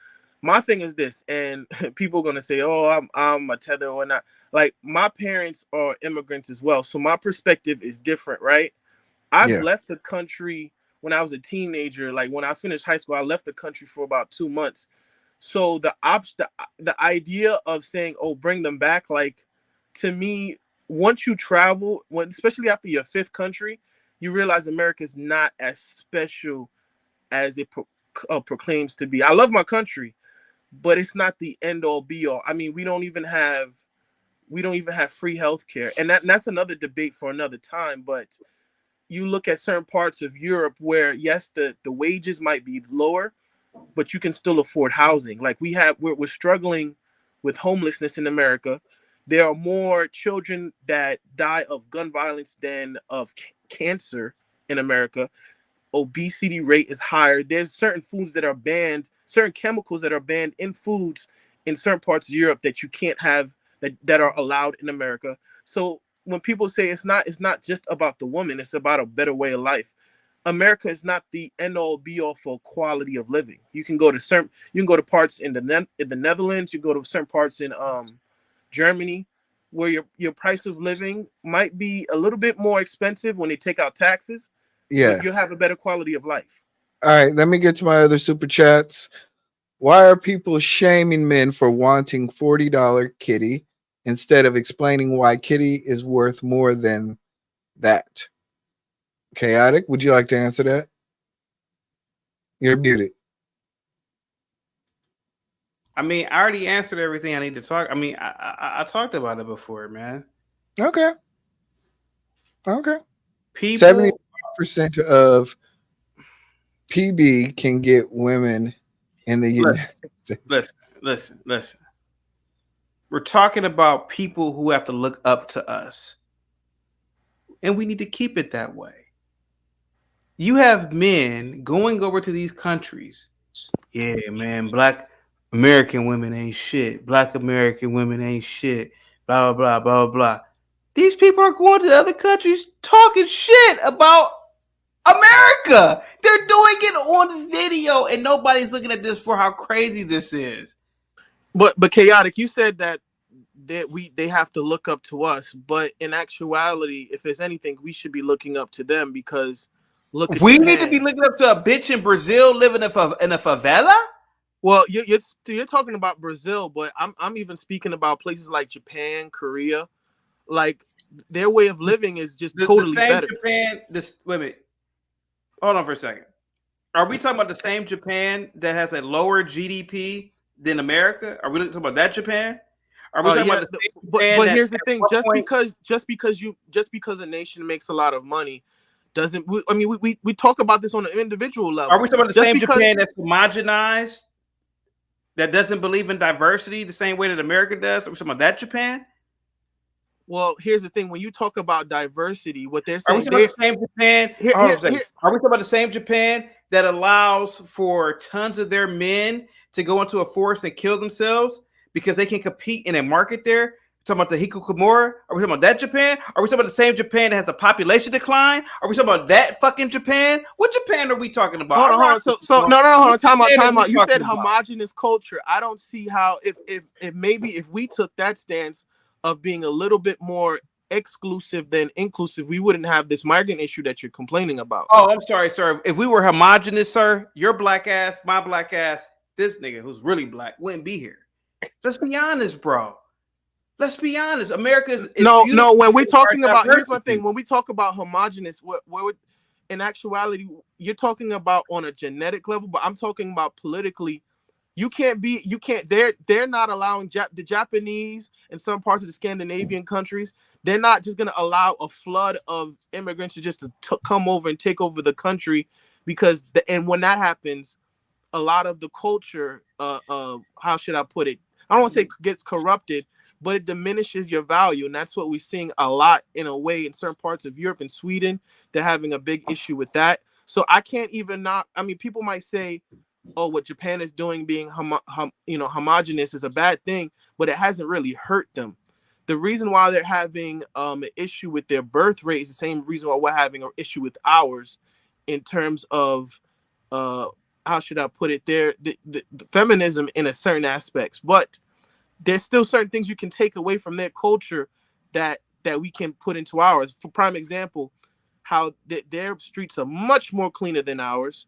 My thing is this, and people are gonna say, "Oh, I'm a tether or not." Like my parents are immigrants as well, so my perspective is different, right? I've Yeah. left the country when I was a teenager. Like when I finished high school, I left the country for about 2 months. So the idea of saying, "Oh, bring them back," like to me, once you travel, when especially after your fifth country, you realize America's not as special as it proclaims to be. I love my country, but it's not the end all be all. I mean, we don't even have free healthcare, and that's another debate for another time. But you look at certain parts of Europe where yes, the wages might be lower, but you can still afford housing. Like we're struggling with homelessness in America. There are more children that die of gun violence than of cancer in America. obesity rate is higher. There's certain foods that are banned, certain chemicals that are banned in foods in certain parts of Europe that you can't have that are allowed in America. So when people say it's not just about the woman, it's about a better way of life. America is not the end all be all for quality of living. You can go to parts in the Netherlands, you go to certain parts in Germany, where your price of living might be a little bit more expensive when they take out taxes, Yeah. but you'll have a better quality of life. All right, let me get to my other super chats. Why are people shaming men for wanting $40 kitty instead of explaining why kitty is worth more than that? Chaotic, would you like to answer that? You're muted. I mean, I already answered everything I need to talk. I mean, I talked about it before, man. Okay. People 70% of PB can get women in the United States. Listen. We're talking about people who have to look up to us. And we need to keep it that way. You have men going over to these countries. Yeah, man, Black American women ain't shit. Black American women ain't shit. Blah, blah, blah, blah, blah. These people are going to other countries talking shit about America. They're doing it on video, and nobody's looking at this for how crazy this is. But Chaotic, you said that they have to look up to us, but in actuality, if there's anything, we should be looking up to them, because look at We Japan. need to be looking up to a bitch in Brazil living in a favela. Well, you're talking about Brazil, but I'm even speaking about places like Japan, Korea. Like, their way of living is just totally the same better. Japan. Wait a minute. Hold on for a second. Are we talking about the same Japan that has a lower GDP than America? Are we talking about that Japan? Are we talking about the same Japan? But here's the thing: just because a nation makes a lot of money doesn't. We talk about this on an individual level. Are we talking about the same Japan that's homogenized, that doesn't believe in diversity the same way that America does? Are we talking about that Japan? Well, here's the thing: when you talk about diversity, what they're Are we saying, talking about the same Japan? Are we talking about the same Japan that allows for tons of their men to go into a forest and kill themselves because they can compete in a market there? Talking about the hikikomori? Are we talking about that Japan? Are we talking about the same Japan that has a population decline? Are we talking about that fucking Japan? What Japan are we talking about? Hold on. So no, hold on. Time out. You said about? homogenous culture. I don't see how if maybe if we took that stance of being a little bit more exclusive than inclusive, we wouldn't have this migrant issue that you're complaining about. Oh, I'm sorry, sir. If we were homogenous, sir, your black ass, my black ass, this nigga who's really black wouldn't be here. Let's be honest, bro. Let's be honest. America is no. When we're talking about, here's my thing. When we talk about homogenous, in actuality, you're talking about on a genetic level, but I'm talking about politically. You can't. They're not allowing the Japanese and some parts of the Scandinavian countries. They're not just going to allow a flood of immigrants to come over and take over the country, because and when that happens, a lot of the culture, how should I put it? I don't want to say gets corrupted, but it diminishes your value. And that's what we're seeing a lot, in a way, in certain parts of Europe and Sweden. They're having a big issue with that. So I can't even people might say, oh, what Japan is doing, being homogenous, is a bad thing, but it hasn't really hurt them. The reason why they're having an issue with their birth rate is the same reason why we're having an issue with ours, in terms of how should I put it? The feminism in a certain aspects, but there's still certain things you can take away from their culture that we can put into ours. For prime example, how their streets are much more cleaner than ours.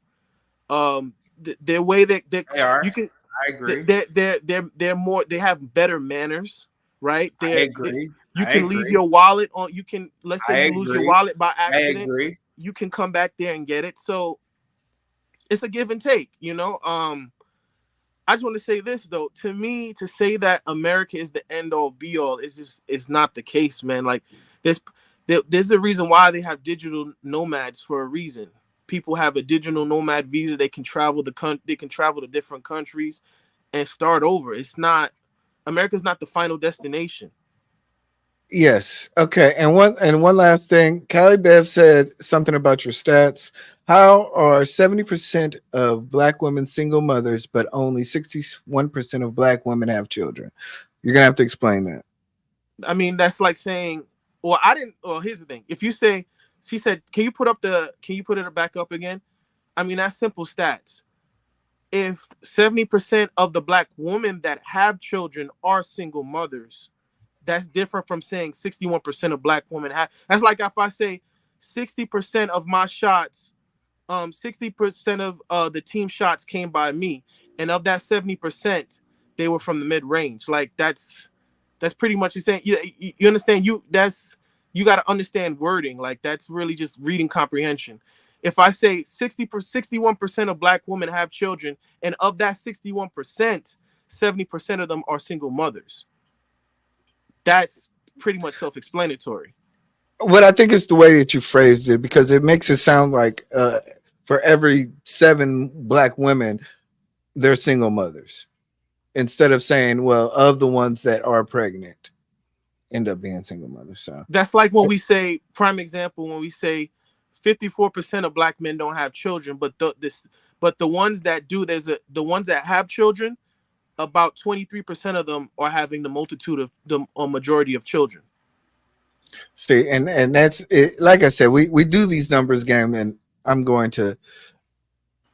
Their way that they are, you can. I agree. They're more. They have better manners, right? I agree. You can leave your wallet on. You can, let's say you lose your wallet by accident. I agree. You can come back there and get it. So it's a give and take, I just want to say this, though. To me, to say that America is the end all be all is not the case, man. Like, there's a reason why they have digital nomads, for a reason. People have a digital nomad visa. They can travel they can travel to different countries and start over. America's not the final destination. Yes. Okay. And one last thing. Callie Bev said something about your stats. How are 70% of black women single mothers, but only 61% of black women have children? You're gonna have to explain that. I mean, that's like saying, well, I didn't. Well, here's the thing. If you say, she said, can you put it back up again? I mean, that's simple stats. If 70% of the black women that have children are single mothers, that's different from saying 61% of black women have. That's like if I say 60% of my shots, 60% of the team shots came by me, and of that 70%, they were from the mid range. Like that's pretty much the same. You understand? You got to understand wording. Like that's really just reading comprehension. If I say 61% of black women have children, and of that 61%, 70% of them are single mothers. That's pretty much self-explanatory. What I think is the way that you phrased it, because it makes it sound like for every 7 black women, they're single mothers, instead of saying, well, of the ones that are pregnant, end up being single mothers. So that's like when we say, prime example, when we say 54% of black men don't have children, but the ones that do, the ones that have children, about 23% of them are having the multitude of the majority of children. see, and that's it. Like I said, we do these numbers game, and I'm going to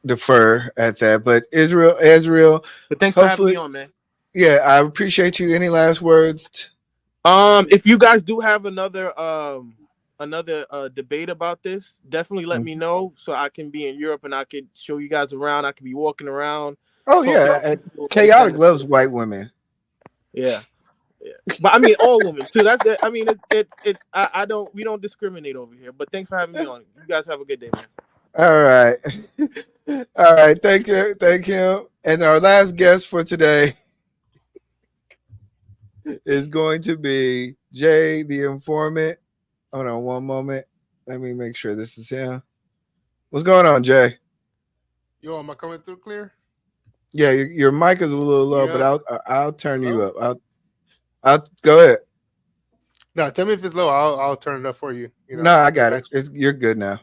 defer at that. But Israel, but thanks for having me on, man. Yeah, I appreciate you. Any last words? If you guys do have another debate about this, definitely let me know so I can be in Europe and I could show you guys around. I could be walking around. Oh yeah, Chaotic loves white women. Yeah, but I mean all women too. I mean it's we don't discriminate over here. But thanks for having me on. You guys have a good day, man. All right. All right. Thank you. And our last guest for today is going to be Jay, the informant. Hold on one moment. Let me make sure this is him. What's going on, Jay? Yo, am I coming through clear? Yeah, your mic is a little low, but I'll turn you Hello? up. I'll go ahead. No, tell me if it's low. I'll turn it up for you. No, I got it. You're good now.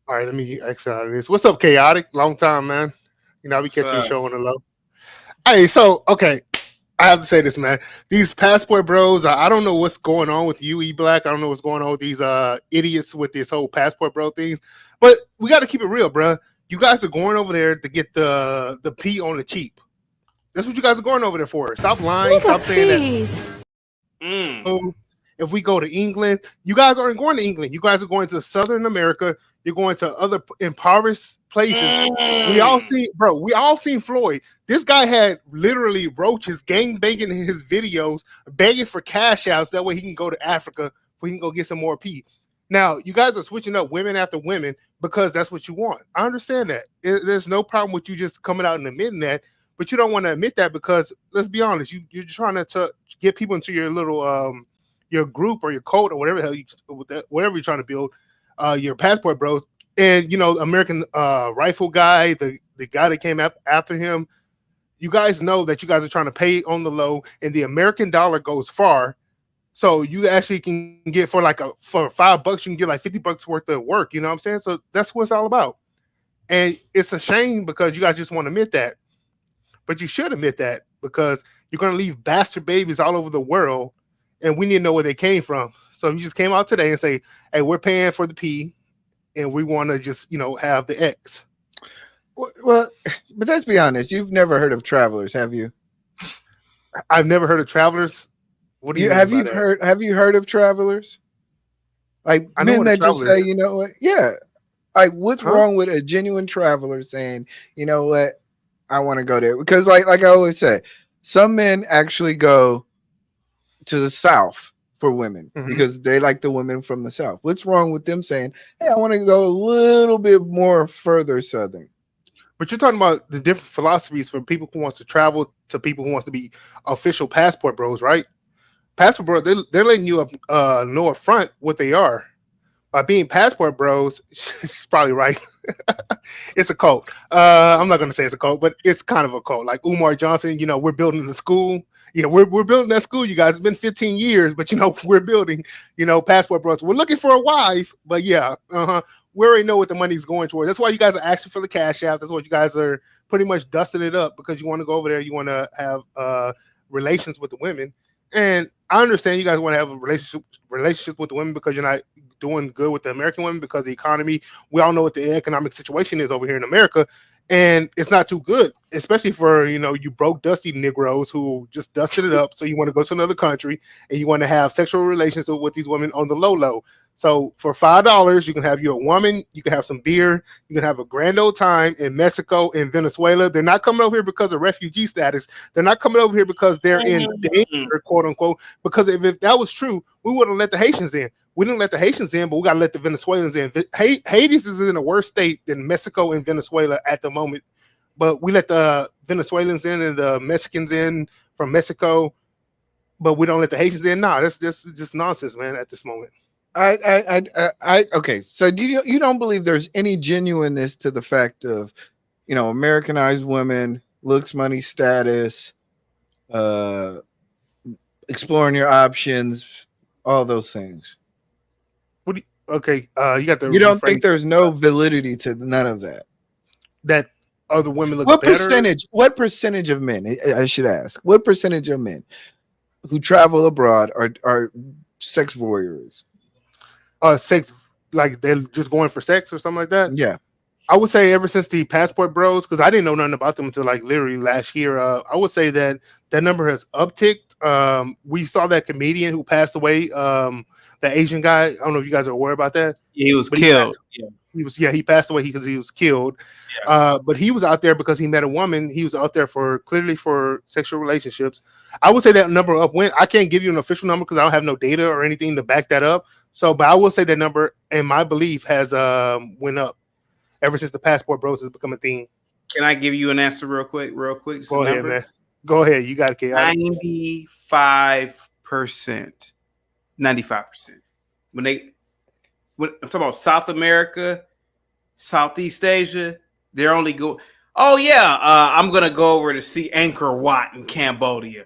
All right, let me exit out of this. What's up, Chaotic? Long time, man. I'll be catching the show on the low. Hey, so okay, I have to say this, man. These passport bros, I don't know what's going on with you, eBlack. I don't know what's going on with these idiots with this whole passport bro thing. But we got to keep it real, bro. You guys are going over there to get the pee on the cheap. That's what you guys are going over there for. Stop lying. Nigga, Stop saying please. that. If we go to England, you guys aren't going to England. You guys are going to Southern America. You're going to other impoverished places. We all seen Floyd. This guy had literally roaches gang banging in his videos, begging for cash outs. That way he can go to Africa so he can go get some more pee. Now, you guys are switching up women after women because that's what you want. I understand that. There's no problem with you just coming out and admitting that, but you don't want to admit that because, let's be honest, you're trying to get people into your little your group or your cult or whatever whatever you're trying to build, your passport bros. And American rifle guy, the guy that came up after him, you guys know that you guys are trying to pay on the low, and the American dollar goes far. So you actually can get for $5, you can get like $50 worth of work. You know what I'm saying? So that's what it's all about. And it's a shame because you guys just want to admit that. But you should admit that because you're going to leave bastard babies all over the world, and we need to know where they came from. So you just came out today and say, hey, we're paying for the P, and we want to just, have the X. Well, but let's be honest. You've never heard of travelers, have you? I've never heard of travelers. What do you have you heard? Have you heard of travelers? Like men that just say, you know what? Yeah. Like, what's wrong with a genuine traveler saying, you know what? I want to go there because, like I always say, some men actually go to the South for women because they like the women from the South. What's wrong with them saying, hey, I want to go a little bit more further southern? But you're talking about the different philosophies for people who wants to travel to people who wants to be official passport bros, right? Passport bros, they're letting you know up front what they are. being passport bros, she's probably right. It's a cult. I'm not gonna say it's a cult, but it's kind of a cult. Like Umar Johnson, we're building the school. Yeah, we're building that school, you guys. It's been 15 years, but we're building, passport bros. We're looking for a wife, but yeah, we already know what the money's going towards. That's why you guys are asking for the cash out. That's what you guys are pretty much dusting it up because you want to go over there, you want to have relations with the women. And I understand you guys want to have a relationship with the women because you're not doing good with the American women because the economy, we all know what the economic situation is over here in America, and it's not too good, especially for you broke dusty Negroes who just dusted it up. So you want to go to another country and you want to have sexual relations with these women on the low. So for $5, you can have you a woman, you can have some beer, you can have a grand old time in Mexico and Venezuela. They're not coming over here because of refugee status. They're not coming over here because they're in danger, quote unquote. Because if that was true, we would have let the Haitians in. We didn't let the Haitians in, but we got to let the Venezuelans in. Haiti is in a worse state than Mexico and Venezuela at the moment. But we let the Venezuelans in and the Mexicans in from Mexico, but we don't let the Haitians in. Nah, that's just nonsense, man, at this moment. Okay. So you don't believe there's any genuineness to the fact of, Americanized women, looks, money, status, exploring your options, all those things. Okay, you got the. You don't think there's no validity to none of that? That other women look what better? Percentage? What percentage of men? I should ask. What percentage of men who travel abroad are sex voyeurs? Sex, like they're just going for sex or something like that. Yeah, I would say ever since the passport bros, because I didn't know nothing about them until like literally last year. I would say that number has upticked. We saw that comedian who passed away. The Asian guy. I don't know if you guys are aware about that. Yeah, he was killed. He passed away because he was killed. Yeah. But he was out there because he met a woman. He was out there clearly for sexual relationships. I would say that number up went. I can't give you an official number because I don't have no data or anything to back that up. So, but I will say that number, in my belief, has went up ever since the passport bros has become a thing. Can I give you an answer real quick? Go ahead, man. Go ahead. You got it, K. 95%. 95%. When I'm talking about South America, Southeast Asia, they're only I'm gonna go over to see Angkor Wat in Cambodia.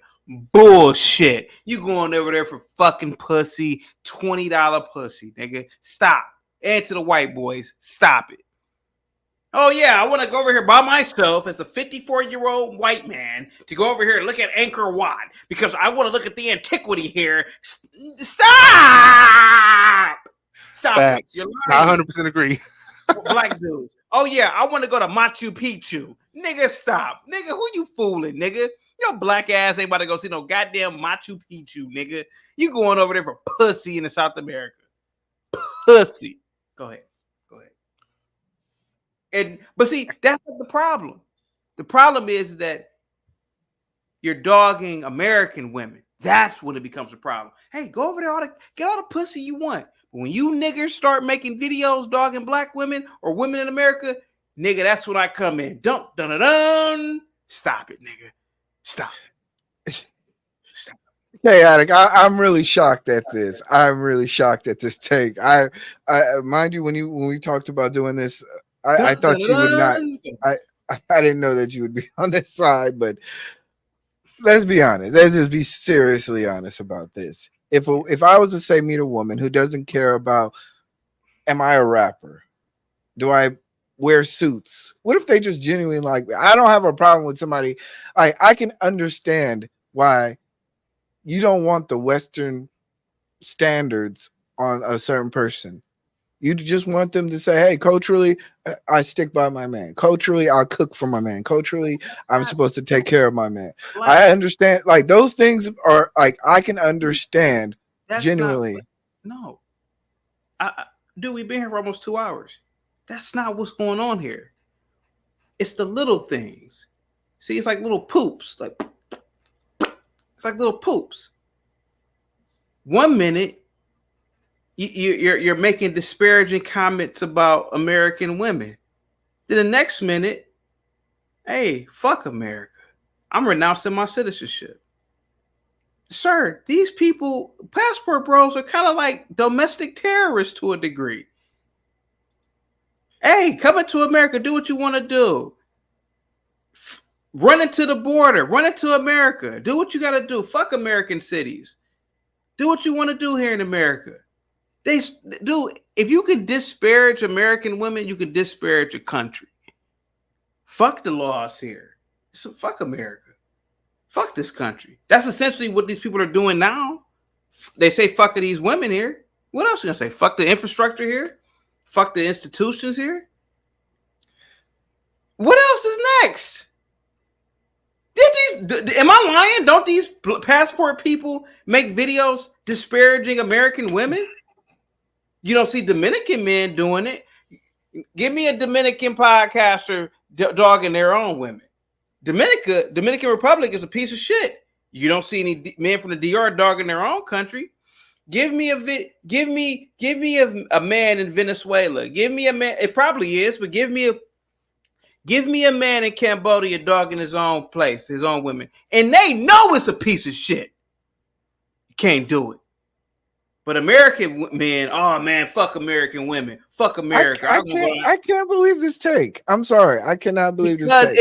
Bullshit. You going over there for fucking pussy, $20 pussy, nigga. Stop. And to the white boys, stop it. Oh yeah, I want to go over here by myself as a 54-year-old white man to go over here and look at Angkor Wat because I want to look at the antiquity here. Stop! Stop Facts. it. I 100% agree. Black dudes. Oh yeah, I want to go to Machu Picchu. Nigga, stop. Nigga, who you fooling, nigga? Your black ass ain't about to go see no goddamn Machu Picchu, nigga. You going over there for pussy in South America. Pussy. Go ahead. But see, that's not the problem. The problem is that you're dogging American women. That's when it becomes a problem. Hey, go over there, get all the pussy you want. But when you niggers start making videos dogging black women or women in America, nigga, that's when I come in. Dun. Stop it, nigga. Stop it. Hey, Attic, I'm really shocked at this. I'm really shocked at this take. I mind you, when we talked about doing this, I thought you would not. I didn't know that you would be on this side, but let's be honest. Let's just be seriously honest about this. If I was to say meet a woman who doesn't care about, am I a rapper? Do I wear suits? What if they just genuinely like me? I don't have a problem with somebody. I can understand why you don't want the Western standards on a certain person. You just want them to say, hey, culturally, I stick by my man. Culturally, I'll cook for my man. Culturally, I'm supposed to take care of my man. I understand. Like, those things are, like, I can understand genuinely. No. Dude, we've been here for almost 2 hours. That's not what's going on here. It's the little things. See, it's like little poops. It's like little poops. 1 minute, you're making disparaging comments about American women. Then the next minute, hey, fuck America. I'm renouncing my citizenship. Sir, these people, passport bros, are kind of like domestic terrorists to a degree. Hey, coming to America, do what you want to do. Run into the border, run into America, do what you got to do. Fuck American cities. Do what you want to do here in America. They do. If you can disparage American women, you can disparage a country. Fuck the laws here. So fuck America. Fuck this country. That's essentially what these people are doing now. They say fuck these women here. What else are you gonna say? Fuck the infrastructure here. Fuck the institutions here. What else is next? Am I lying? Don't these passport people make videos disparaging American women? You don't see Dominican men doing it. Give me a Dominican podcaster dogging their own women. Dominican Republic is a piece of shit. You don't see any men from the DR dogging their own country. Give me a man in Venezuela. Give me a man. It probably is, but give me a man in Cambodia dogging his own place, his own women, and they know it's a piece of shit. You can't do it. But American men, oh man, fuck American women, fuck America. I can't believe this take. I'm sorry, I cannot believe this take.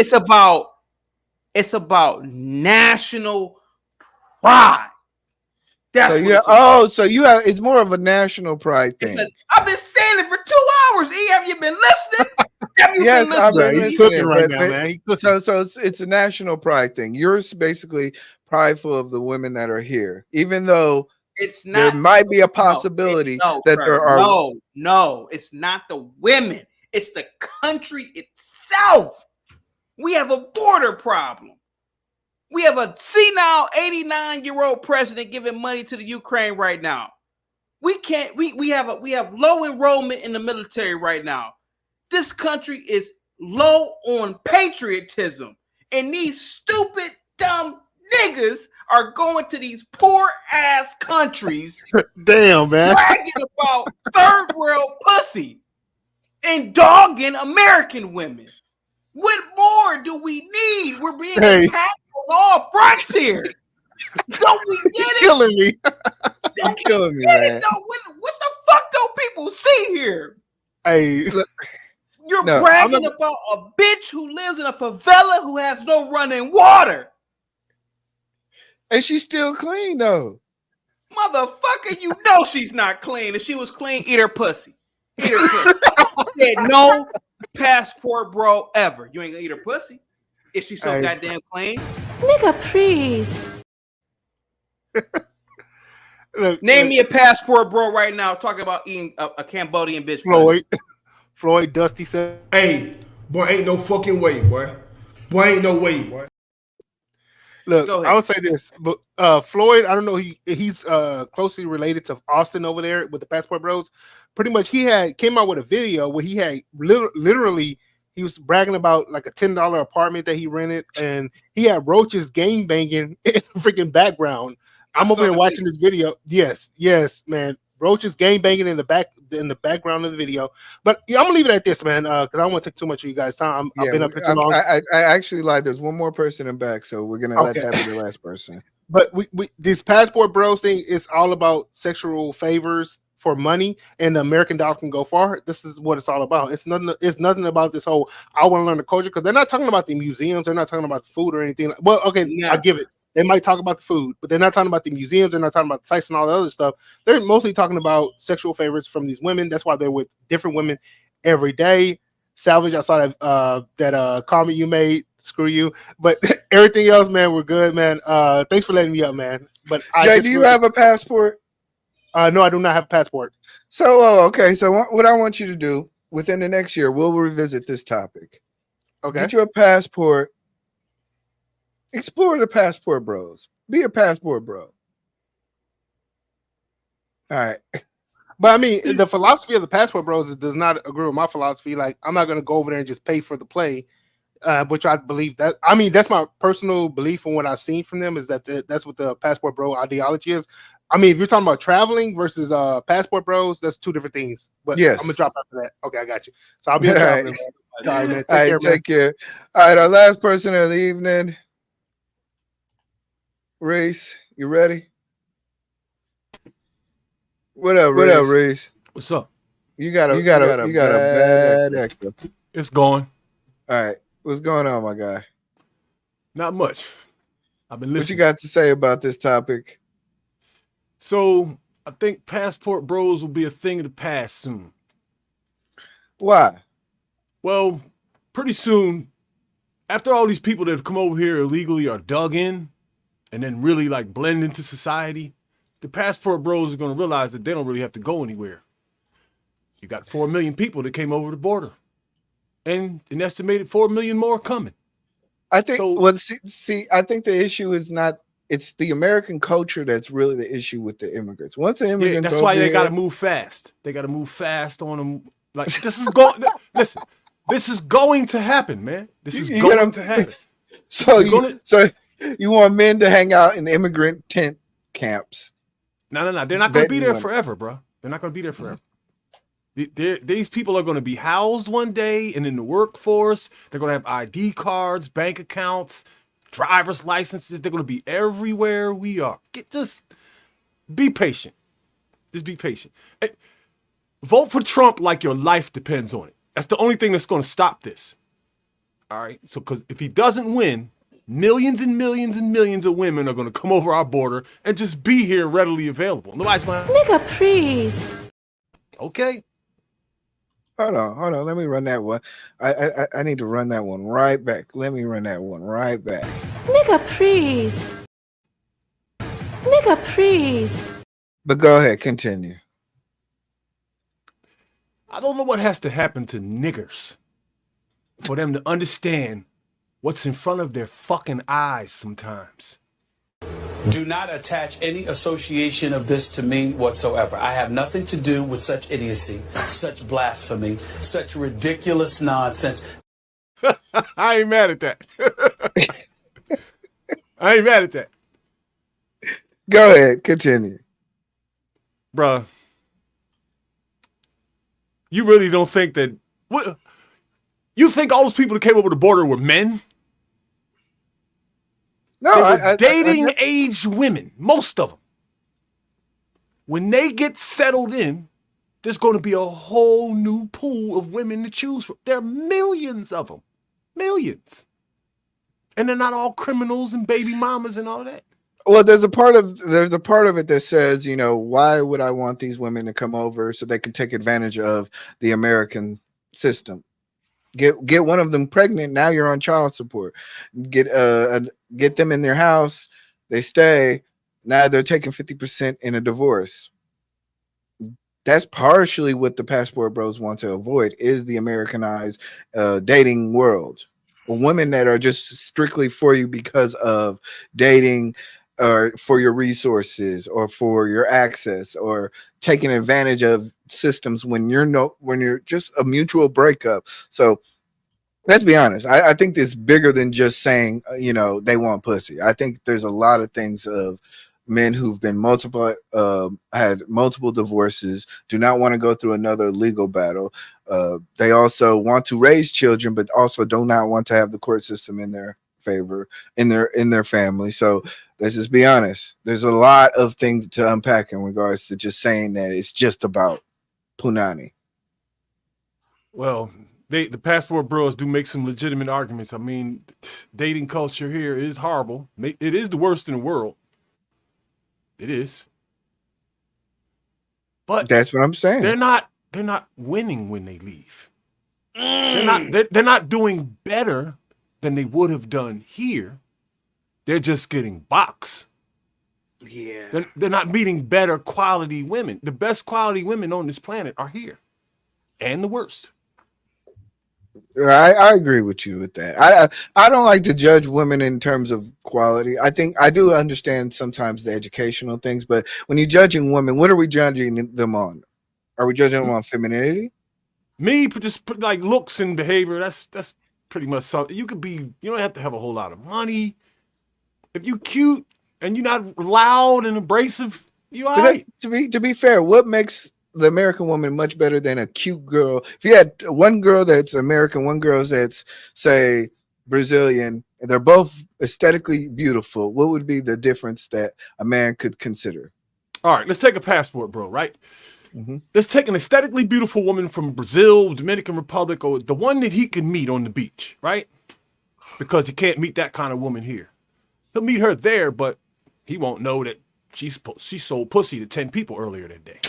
It's about national pride. That's so you have it's more of a national pride thing. I've been saying it for 2 hours. E, have you been listening? Have you been listening? I've been He's cooking right now, man. So it's a national pride thing. You're basically prideful of the women that are here, even though it's not. There might be a possibility there are. No, it's not the women. It's the country itself. We have a border problem. We have a senile 89-year-old president giving money to the Ukraine right now. We can't. We have low enrollment in the military right now. This country is low on patriotism, and these stupid, dumb niggas are going to these poor ass countries. Damn, man. Bragging about third world pussy and dogging American women. What more do we need? We're being attacked on all fronts here. Don't we get it? Killing me. You're killing me, man. What the fuck don't people see here? Hey, you're bragging about a bitch who lives in a favela who has no running water. And she's still clean, though. Motherfucker, you know she's not clean. If she was clean, eat her pussy. Eat her pussy. Said no passport bro ever. You ain't gonna eat her pussy. If she's so goddamn clean. Nigga, please. Name me a passport bro right now talking about eating a Cambodian bitch. Floyd Dusty said, "Hey, boy, ain't no fucking way, boy. Boy, ain't no way, boy." Look, I would say this, but Floyd, I don't know, he's closely related to Austin over there with the Passport Bros. Pretty much, he came out with a video where he had literally he was bragging about like a $10 apartment that he rented, and he had roaches game banging in the freaking background. I'm over here watching this video. Yes, man. Roaches game banging in the background of the video. But yeah, I'm gonna leave it at this, man, because I don't want to take too much of you guys' time. I've been up here too long. I actually lied. There's one more person in back, so we're gonna let that be the last person. But we this Passport Bros thing is all about sexual favors for money, and the American dollar can go far. This is what it's all about. It's nothing about this whole I want to learn the culture, because they're not talking about the museums, they're not talking about the food or anything. Well, okay, I give it. They might talk about the food, but they're not talking about the museums, they're not talking about the sites and all the other stuff. They're mostly talking about sexual favors from these women. That's why they're with different women every day. Salvage, I saw that comment you made. Screw you. But everything else, man, we're good, man. Thanks for letting me up, man. But Jay, do you have a passport? No, I do not have a passport. So, okay. So what I want you to do within the next year, we'll revisit this topic. Okay. Get you a passport. Explore the Passport Bros. Be a passport bro. All right. But I mean, the philosophy of the Passport Bros does not agree with my philosophy. Like, I'm not going to go over there and just pay for the play, which I believe that. I mean, that's my personal belief from what I've seen from them, is that that's what the Passport Bro ideology is. I mean, if you're talking about traveling versus Passport Bros, that's two different things. But yes, I'm gonna drop after that. Okay, I got you. So I'll be a traveler. Man. All right, man. Take care. All right, our last person of the evening, Race. You ready? What up, Reese? What's up? You got a bad echo. It's going. All right. What's going on, my guy? Not much. I've been listening. What you got to say about this topic? So I think passport bros will be a thing of the past soon. Why? Well, pretty soon, after all these people that have come over here illegally are dug in and then really like blend into society, the passport bros are going to realize that they don't really have to go anywhere. You got 4 million people that came over the border and an estimated 4 million more coming. I think, I think the issue is not, it's the American culture that's really the issue with the immigrants. Once the immigrants, that's why they got to move fast. They got to move fast on them. Like this is going. Listen, this is going to happen, man. This is going to happen. So you want men to hang out in immigrant tent camps? No. They're not going to be there forever, bro. They're not going to be there forever. These people are going to be housed one day and in the workforce. They're going to have ID cards, bank accounts, driver's licenses. They're going to be everywhere we are. Just be patient. Just be patient. Vote for Trump like your life depends on it. That's the only thing that's going to stop this. All right? So, because if he doesn't win, millions and millions and millions of women are going to come over our border and just be here readily available. Nobody's going to... Nigga, please. Okay. Hold on. Let me run that one. I need to run that one right back. Let me run that one right back. Nigga, please. Nigga, please. But go ahead, continue. I don't know what has to happen to niggers for them to understand what's in front of their fucking eyes sometimes. Do not attach any association of this to me whatsoever. I have nothing to do with such idiocy, such blasphemy, such ridiculous nonsense. I ain't mad at that. I ain't mad at that. Go ahead, continue. Bruh, you really don't think that... What, you think all those people that came over the border were men? No, they were dating-age women, most of them. When they get settled in, there's going to be a whole new pool of women to choose from. There are millions of them. Millions. And they're not all criminals and baby mamas and all that. Well, there's a part of it that says, you know, why would I want these women to come over so they can take advantage of the American system? Get one of them pregnant. Now you're on child support. Get them in their house. They stay. Now they're taking 50% in a divorce. That's partially what the passport bros want to avoid is the Americanized dating world. Women that are just strictly for you because of dating or for your resources or for your access or taking advantage of systems when you're just a mutual breakup. So let's be honest. I think this bigger than just saying, you know, they want pussy. I think there's a lot of things of men who've been had multiple divorces, do not want to go through another legal battle. They also want to raise children, but also do not want to have the court system in their favor in their family. So let's just be honest. There's a lot of things to unpack in regards to just saying that it's just about punani. Well, the passport bros do make some legitimate arguments. I mean, dating culture here is horrible. It is the worst in the world. It is. But that's what I'm saying. They're not winning when they leave. They're not doing better than they would have done here. They're just getting boxed. Yeah. They're not meeting better quality women. The best quality women on this planet are here. And the worst. I agree with you with that. I don't like to judge women in terms of quality. I think I do understand sometimes the educational things, but when you're judging women, what are we judging them on? Are we judging them on femininity? Me, just put like looks and behavior. That's pretty much something. You don't have to have a whole lot of money. If you cute and you're not loud and abrasive, you all right. To be fair, what makes the American woman much better than a cute girl? If you had one girl that's American, one girl that's, say, Brazilian, and they're both aesthetically beautiful, what would be the difference that a man could consider? All right, let's take a passport, bro, right? Mm-hmm. Let's take an aesthetically beautiful woman from Brazil, Dominican Republic, or the one that he can meet on the beach, right? Because he can't meet that kind of woman here. He'll meet her there, but he won't know that she sold pussy to 10 people earlier that day.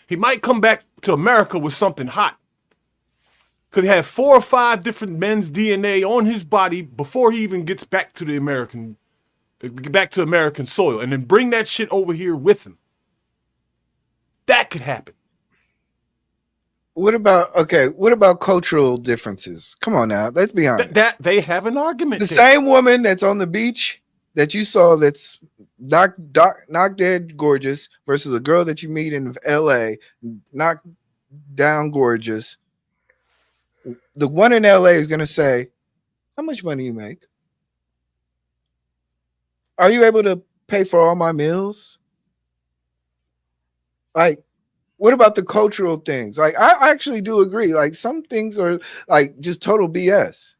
He might come back to America with something hot. Could have 4 or 5 different men's DNA on his body before he even gets back to American soil, and then bring that shit over here with him. That could happen. What about cultural differences? Come on now, let's be honest. That they have an argument. The same woman that's on the beach that you saw that's knocked dead gorgeous versus a girl that you meet in LA knocked down gorgeous. The one in LA is going to say, how much money you make? Are you able to pay for all my meals? Like, what about the cultural things? Like, I actually do agree. Like, some things are like just total BS.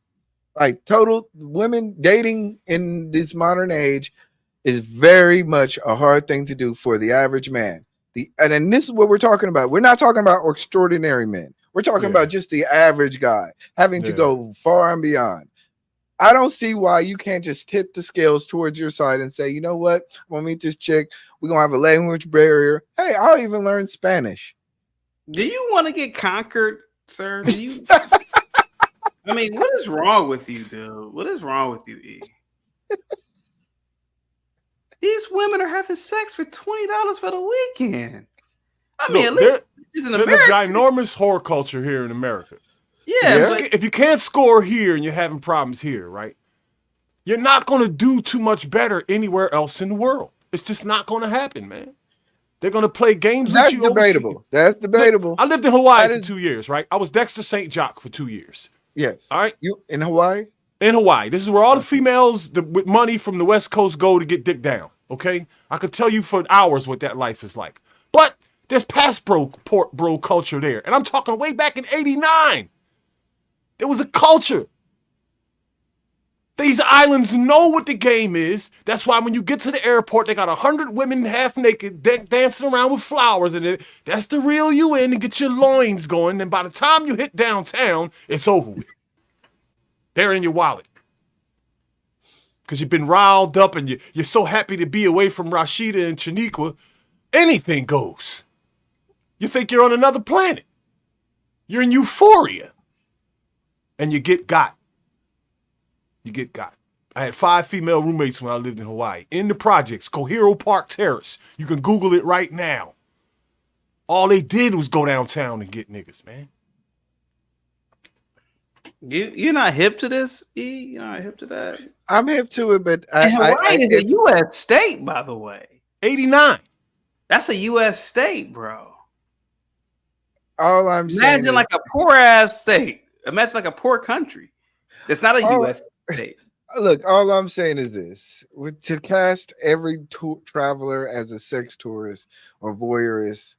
Like, total women dating in this modern age is very much a hard thing to do for the average man. And then this is what we're talking about. We're not talking about extraordinary men. We're talking about just the average guy having to go far and beyond. I don't see why you can't just tip the scales towards your side and say, you know what? I'm going to meet this chick. We're going to have a language barrier. Hey, I'll even learn Spanish. Do you want to get conquered, sir? Do you? I mean, what is wrong with you, dude? What is wrong with you, E? These women are having sex for $20 for the weekend. I mean, Look, at least in there's America. a ginormous whore culture here in America. Yeah. If you can't score here and you're having problems here, right? You're not going to do too much better anywhere else in the world. It's just not going to happen, man. They're going to play games with you. Debatable. That's debatable. I lived in Hawaii for 2 years, right? I was Dexter St. Jock for 2 years. Yes. All right. You in Hawaii? In Hawaii. This is where all the females with money from the West Coast go to get dick down. Okay? I could tell you for hours what that life is like. But there's passport bro culture there. And I'm talking way back in 89. There was a culture. These islands know what the game is. That's why when you get to the airport, they got 100 women half naked dancing around with flowers in it. That's to reel you in and get your loins going. And by the time you hit downtown, it's over with. They're in your wallet. Because you've been riled up and you're so happy to be away from Rashida and Chaniqua. Anything goes. You think you're on another planet. You're in euphoria. And you get got. You get got. I had 5 female roommates when I lived in Hawaii. In the projects, Cohero Park Terrace. You can Google it right now. All they did was go downtown and get niggas, man. You're not hip to this, E? You're not hip to that? I'm hip to it, but Hawaii is a U.S. state, by the way. 89. That's a U.S. state, bro. All I'm saying Imagine like a poor ass state. Imagine like a poor country. It's not a U.S. state. Look, all I'm saying is this: to cast every traveler as a sex tourist or voyeurist,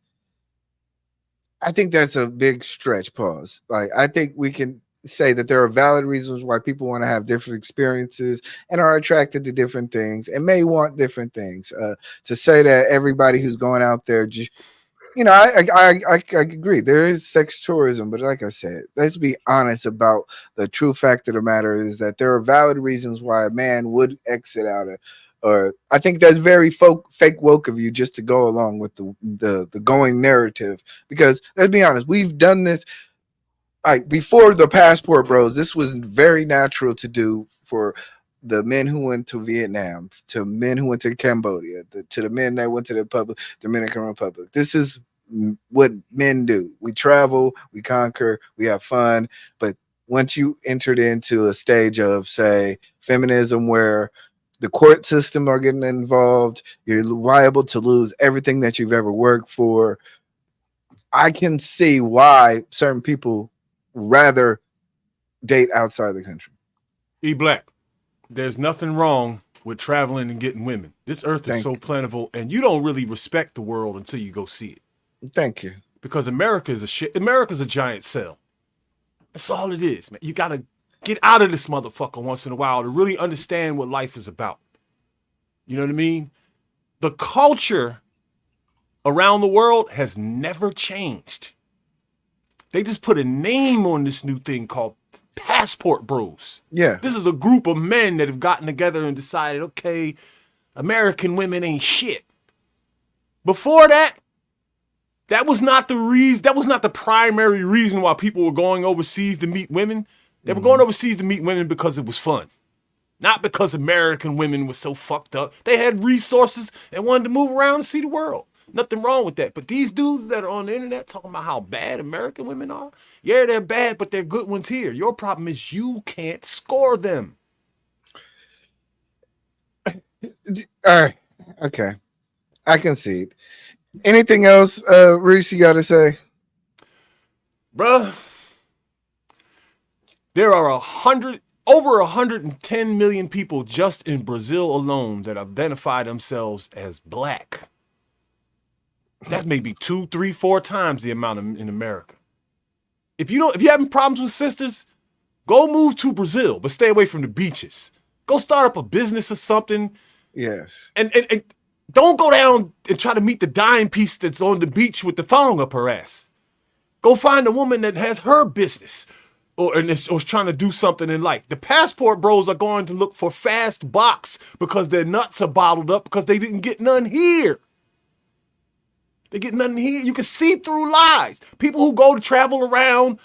I think that's a big stretch. Pause. Like, I think we can say that there are valid reasons why people want to have different experiences and are attracted to different things and may want different things. To say that everybody who's going out there, you know, I agree. There is sex tourism, but like I said, let's be honest about the true fact of the matter is that there are valid reasons why a man would exit out of. Or I think that's very fake woke of you just to go along with the going narrative. Because let's be honest, we've done this. Like before the Passport Bros, this was very natural to do for the men who went to Vietnam, to men who went to Cambodia, to the men that went to the Dominican Republic. This is what men do. We travel, we conquer, we have fun. But once you entered into a stage of, say, feminism where the court system are getting involved, you're liable to lose everything that you've ever worked for. I can see why certain people rather date outside the country. eBlack, there's nothing wrong with traveling and getting women. This earth is so plentiful, and you don't really respect the world until you go see it. Thank you. Because America's a giant cell. That's all it is, man. You gotta get out of this motherfucker once in a while to really understand what life is about. You know what I mean? The culture around the world has never changed. They just put a name on this new thing called Passport Bros. Yeah. This is a group of men that have gotten together and decided, okay, American women ain't shit. Before that, that was not the reason. That was not the primary reason why people were going overseas to meet women. They were going overseas to meet women because it was fun. Not because American women were so fucked up. They had resources and wanted to move around and see the world. Nothing wrong with that. But these dudes that are on the internet talking about how bad American women are, yeah, they're bad, but they're good ones here. Your problem is you can't score them. All right. Okay. I concede. Anything else, Reese, you got to say? Bruh, there are over 110 million people just in Brazil alone that identify themselves as black. That's maybe 2, 3, 4 times the amount in America. If you're having problems with sisters, go move to Brazil, but stay away from the beaches. Go start up a business or something. Yes. And don't go down and try to meet the dime piece that's on the beach with the thong up her ass. Go find a woman that has her business or is trying to do something in life. The Passport Bros are going to look for fast box because their nuts are bottled up because they didn't get none here. They get nothing here. You can see through lies. People who go to travel around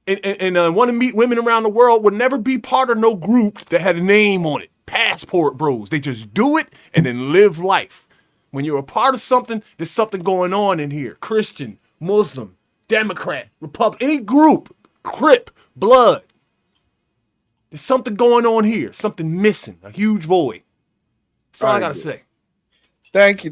and want to meet women around the world would never be part of no group that had a name on it. Passport Bros. They just do it and then live life. When you're a part of something, there's something going on in here. Christian, Muslim, Democrat, Republican, any group, Crip, Blood. There's something going on here. Something missing. A huge void. That's all I got to say. Thank you.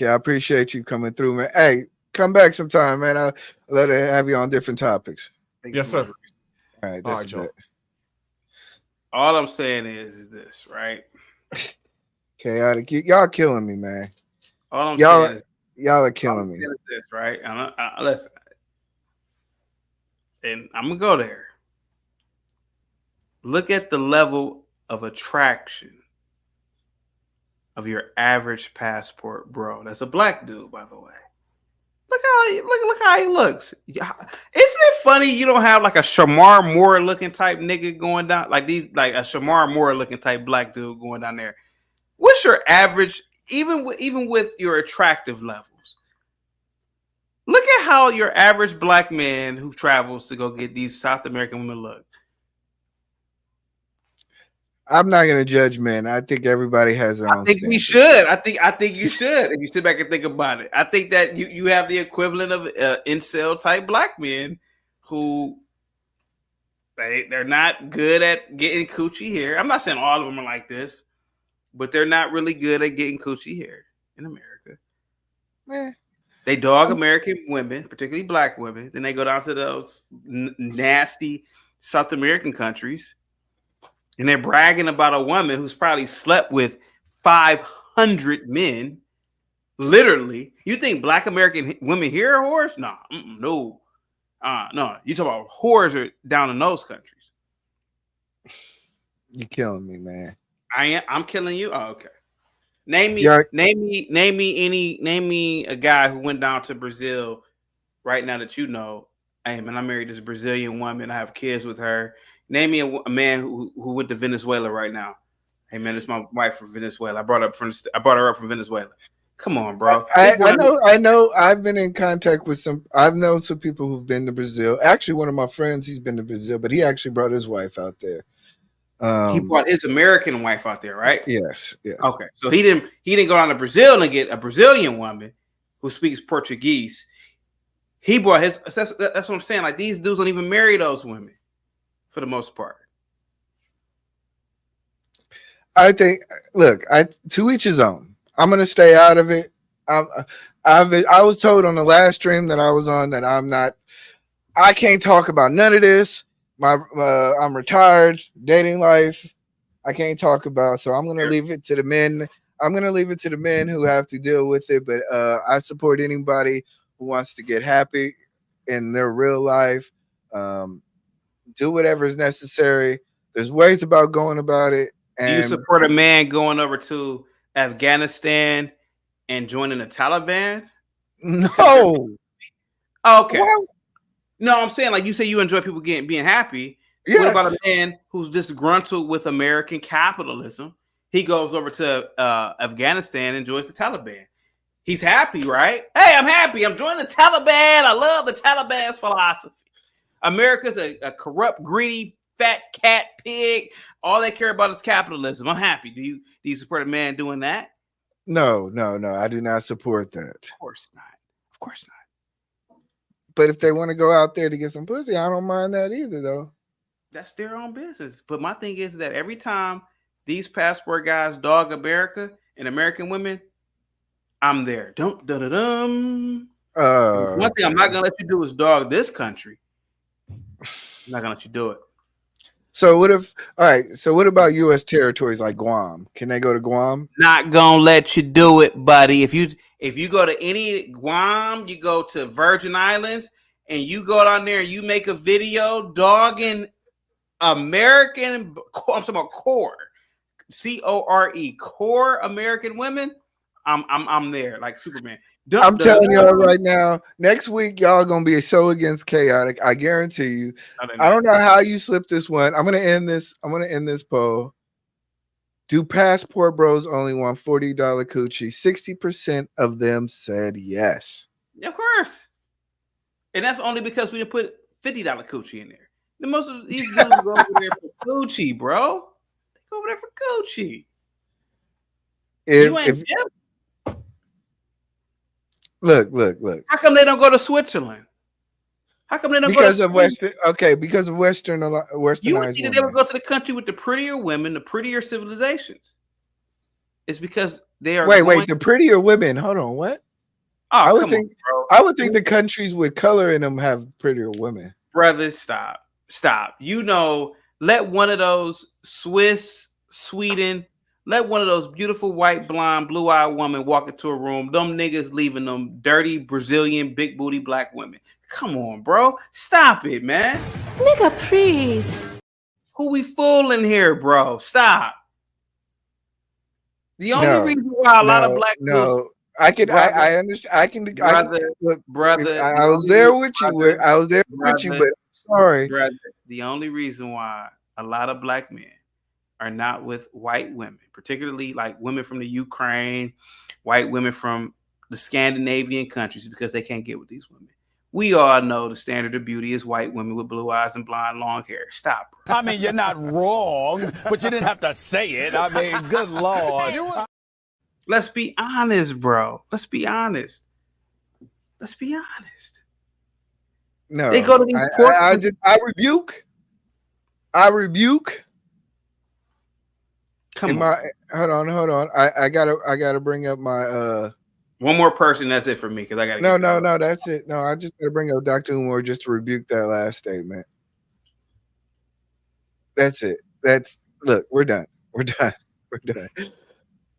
I appreciate you coming through, man. Hey, come back sometime, man. I'll let it have you on different topics. Yes, sir. All right, that's it. All I'm saying is this, right? Chaotic. Y'all killing me, man. All I'm saying is y'all are killing me. This, right? Listen, and I'm gonna go there. Look at the level of attraction of your average passport bro. That's a black dude, by the way. Look how he looks. Isn't it funny you don't have like a Shamar Moore looking type nigga going down like a Shamar Moore looking type black dude going down there? What's your average, even with your attractive levels? Look at how your average black man who travels to go get these South American women look. I'm not gonna judge men. I think everybody has their own. I think we should. I think you should. If you sit back and think about it, I think that you have the equivalent of incel type black men who they're not good at getting coochie hair. I'm not saying all of them are like this, but they're not really good at getting coochie hair in America. They dog American women, particularly black women. Then they go down to those nasty South American countries. And they're bragging about a woman who's probably slept with 500 men. Literally. You think black American women here are whores? No. No. No. You talk about whores are down in those countries. You're killing me, man. I'm killing you? Oh, okay. Name me a guy who went down to Brazil right now that you know. Hey, man, I married this Brazilian woman. I have kids with her. Name me a man who went to Venezuela right now. Hey man, it's my wife from Venezuela. I brought her up from Venezuela. Come on, bro. I know. I've been in contact with I've known some people who've been to Brazil. Actually, one of my friends, he's been to Brazil, but he actually brought his wife out there. He brought his American wife out there, right? Yes. Yeah. Okay, so he didn't go down to Brazil and get a Brazilian woman who speaks Portuguese. He brought his. That's what I'm saying. Like these dudes don't even marry those women. For the most part, I think. Look, to each his own. I'm gonna stay out of it. I was told on the last stream that I was on that I'm not. I can't talk about none of this. I'm retired, dating life. I can't talk about. So I'm gonna leave it to the men. I'm gonna leave it to the men who have to deal with it. But I support anybody who wants to get happy in their real life. Do whatever is necessary. There's ways about going about it. Do you And support a man going over to Afghanistan and joining the Taliban? no. Okay. Well, No, I'm saying like you say you enjoy people being happy. yes. What about a man who's disgruntled with American capitalism? He goes over to Afghanistan and joins the Taliban. He's happy, right? Hey, I'm happy. I'm joining the Taliban. I love the Taliban's philosophy. America's a corrupt, greedy, fat cat pig. All they care about is capitalism. I'm happy. Do you support a man doing that? No. I do not support that. Of course not. Of course not. But if they want to go out there to get some pussy, I don't mind that either, though. That's their own business. But my thing is that every time these passport guys dog America and American women, I'm there. One thing I'm not gonna let you do is dog this country. I'm not gonna let you do it. So what if? All right. So what about U.S. territories like Guam? Can they go to Guam? Not gonna let you do it, buddy. If you go to any Guam, you go to Virgin Islands, and you go down there and you make a video dogging American, I'm talking about core, CORE, core American women. I'm there like Superman. I'm telling y'all right now, next week y'all gonna be so against chaotic. I guarantee you. I don't know how you slipped this one. I'm gonna end this poll. Do passport bros only want $40 coochie? 60% of them said yes. Yeah, of course. And that's only because we didn't put $50 coochie in there. The most of these dudes go over there for coochie, bro. They go over there for coochie. You ain't hip. Look. How come they don't go to Switzerland? How come they don't because go to of Western? Okay, because of westernized You would think that they women. would go to the country with the prettier women, the prettier civilizations. It's because they are. Wait, the prettier women. Hold on, what? Oh, I would come think. on, bro. I would think the countries with color in them have prettier women. Brother, stop. You know, let one of those Swiss, Sweden, let one of those beautiful white, blonde, blue-eyed women walk into a room. Them niggas leaving them dirty Brazilian, big booty black women. Come on, bro. Stop it, man. Nigga, please. Who we fooling here, bro? Stop. The only reason why a lot of black dudes, I understand. Brother. I was there with you. I was there with you, but sorry. Brother, the only reason why a lot of black men are not with white women, particularly like women from the Ukraine, white women from the Scandinavian countries, because they can't get with these women. We all know the standard of beauty is white women with blue eyes and blonde long hair. Stop. I mean, you're not wrong, but you didn't have to say it. I mean, good Lord. Let's be honest, bro. Let's be honest. No, they go to these I rebuke. Come on. Hold on. I gotta bring up my one more person. That's it for me because I gotta. No, that's it. No, I just gotta bring up Dr. Umar just to rebuke that last statement. That's it. Look, we're done. All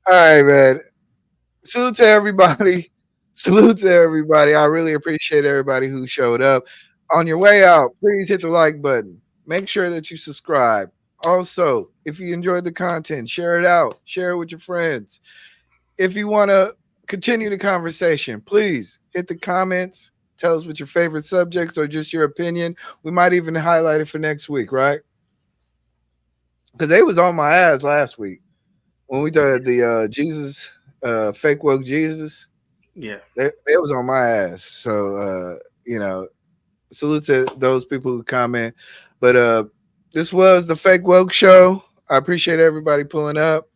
right, man. Salute to everybody. I really appreciate everybody who showed up. On your way out, please hit the like button. Make sure that you subscribe. Also, if you enjoyed the content, share it out. Share it with your friends. If you want to continue the conversation, please hit the comments. Tell us what your favorite subjects or just your opinion. We might even highlight it for next week, right? Because they was on my ass last week when we did the Jesus, fake woke Jesus. Yeah, they was on my ass. So salute to those people who comment. But this was the Fake Woke Show. I appreciate everybody pulling up.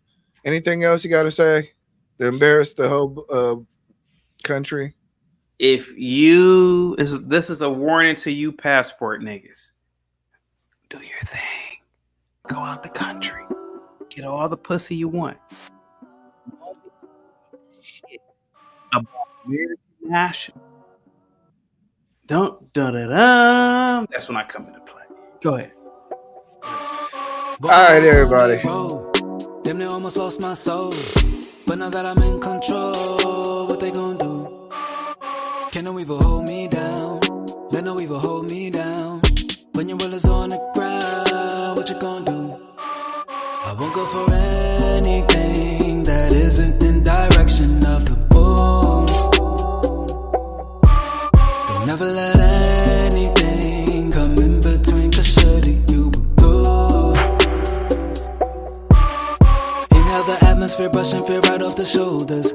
Anything else you got to say to embarrass the whole country? This is a warning to you, passport niggas. Do your thing. Go out the country. Get all the pussy you want. Shit about American national. That's when I come into play. Go ahead. All right, everybody. Damn, they almost lost my soul. But now that I'm in control, what they gonna do? Can no evil hold me down? Let no evil hold me down. When your will is on the ground, what you gonna do? I won't go for anything that isn't in direction of the moon. Don't never let anything come in between, 'cause surely you will lose. Inhale the atmosphere, brushing fear right off the shoulders.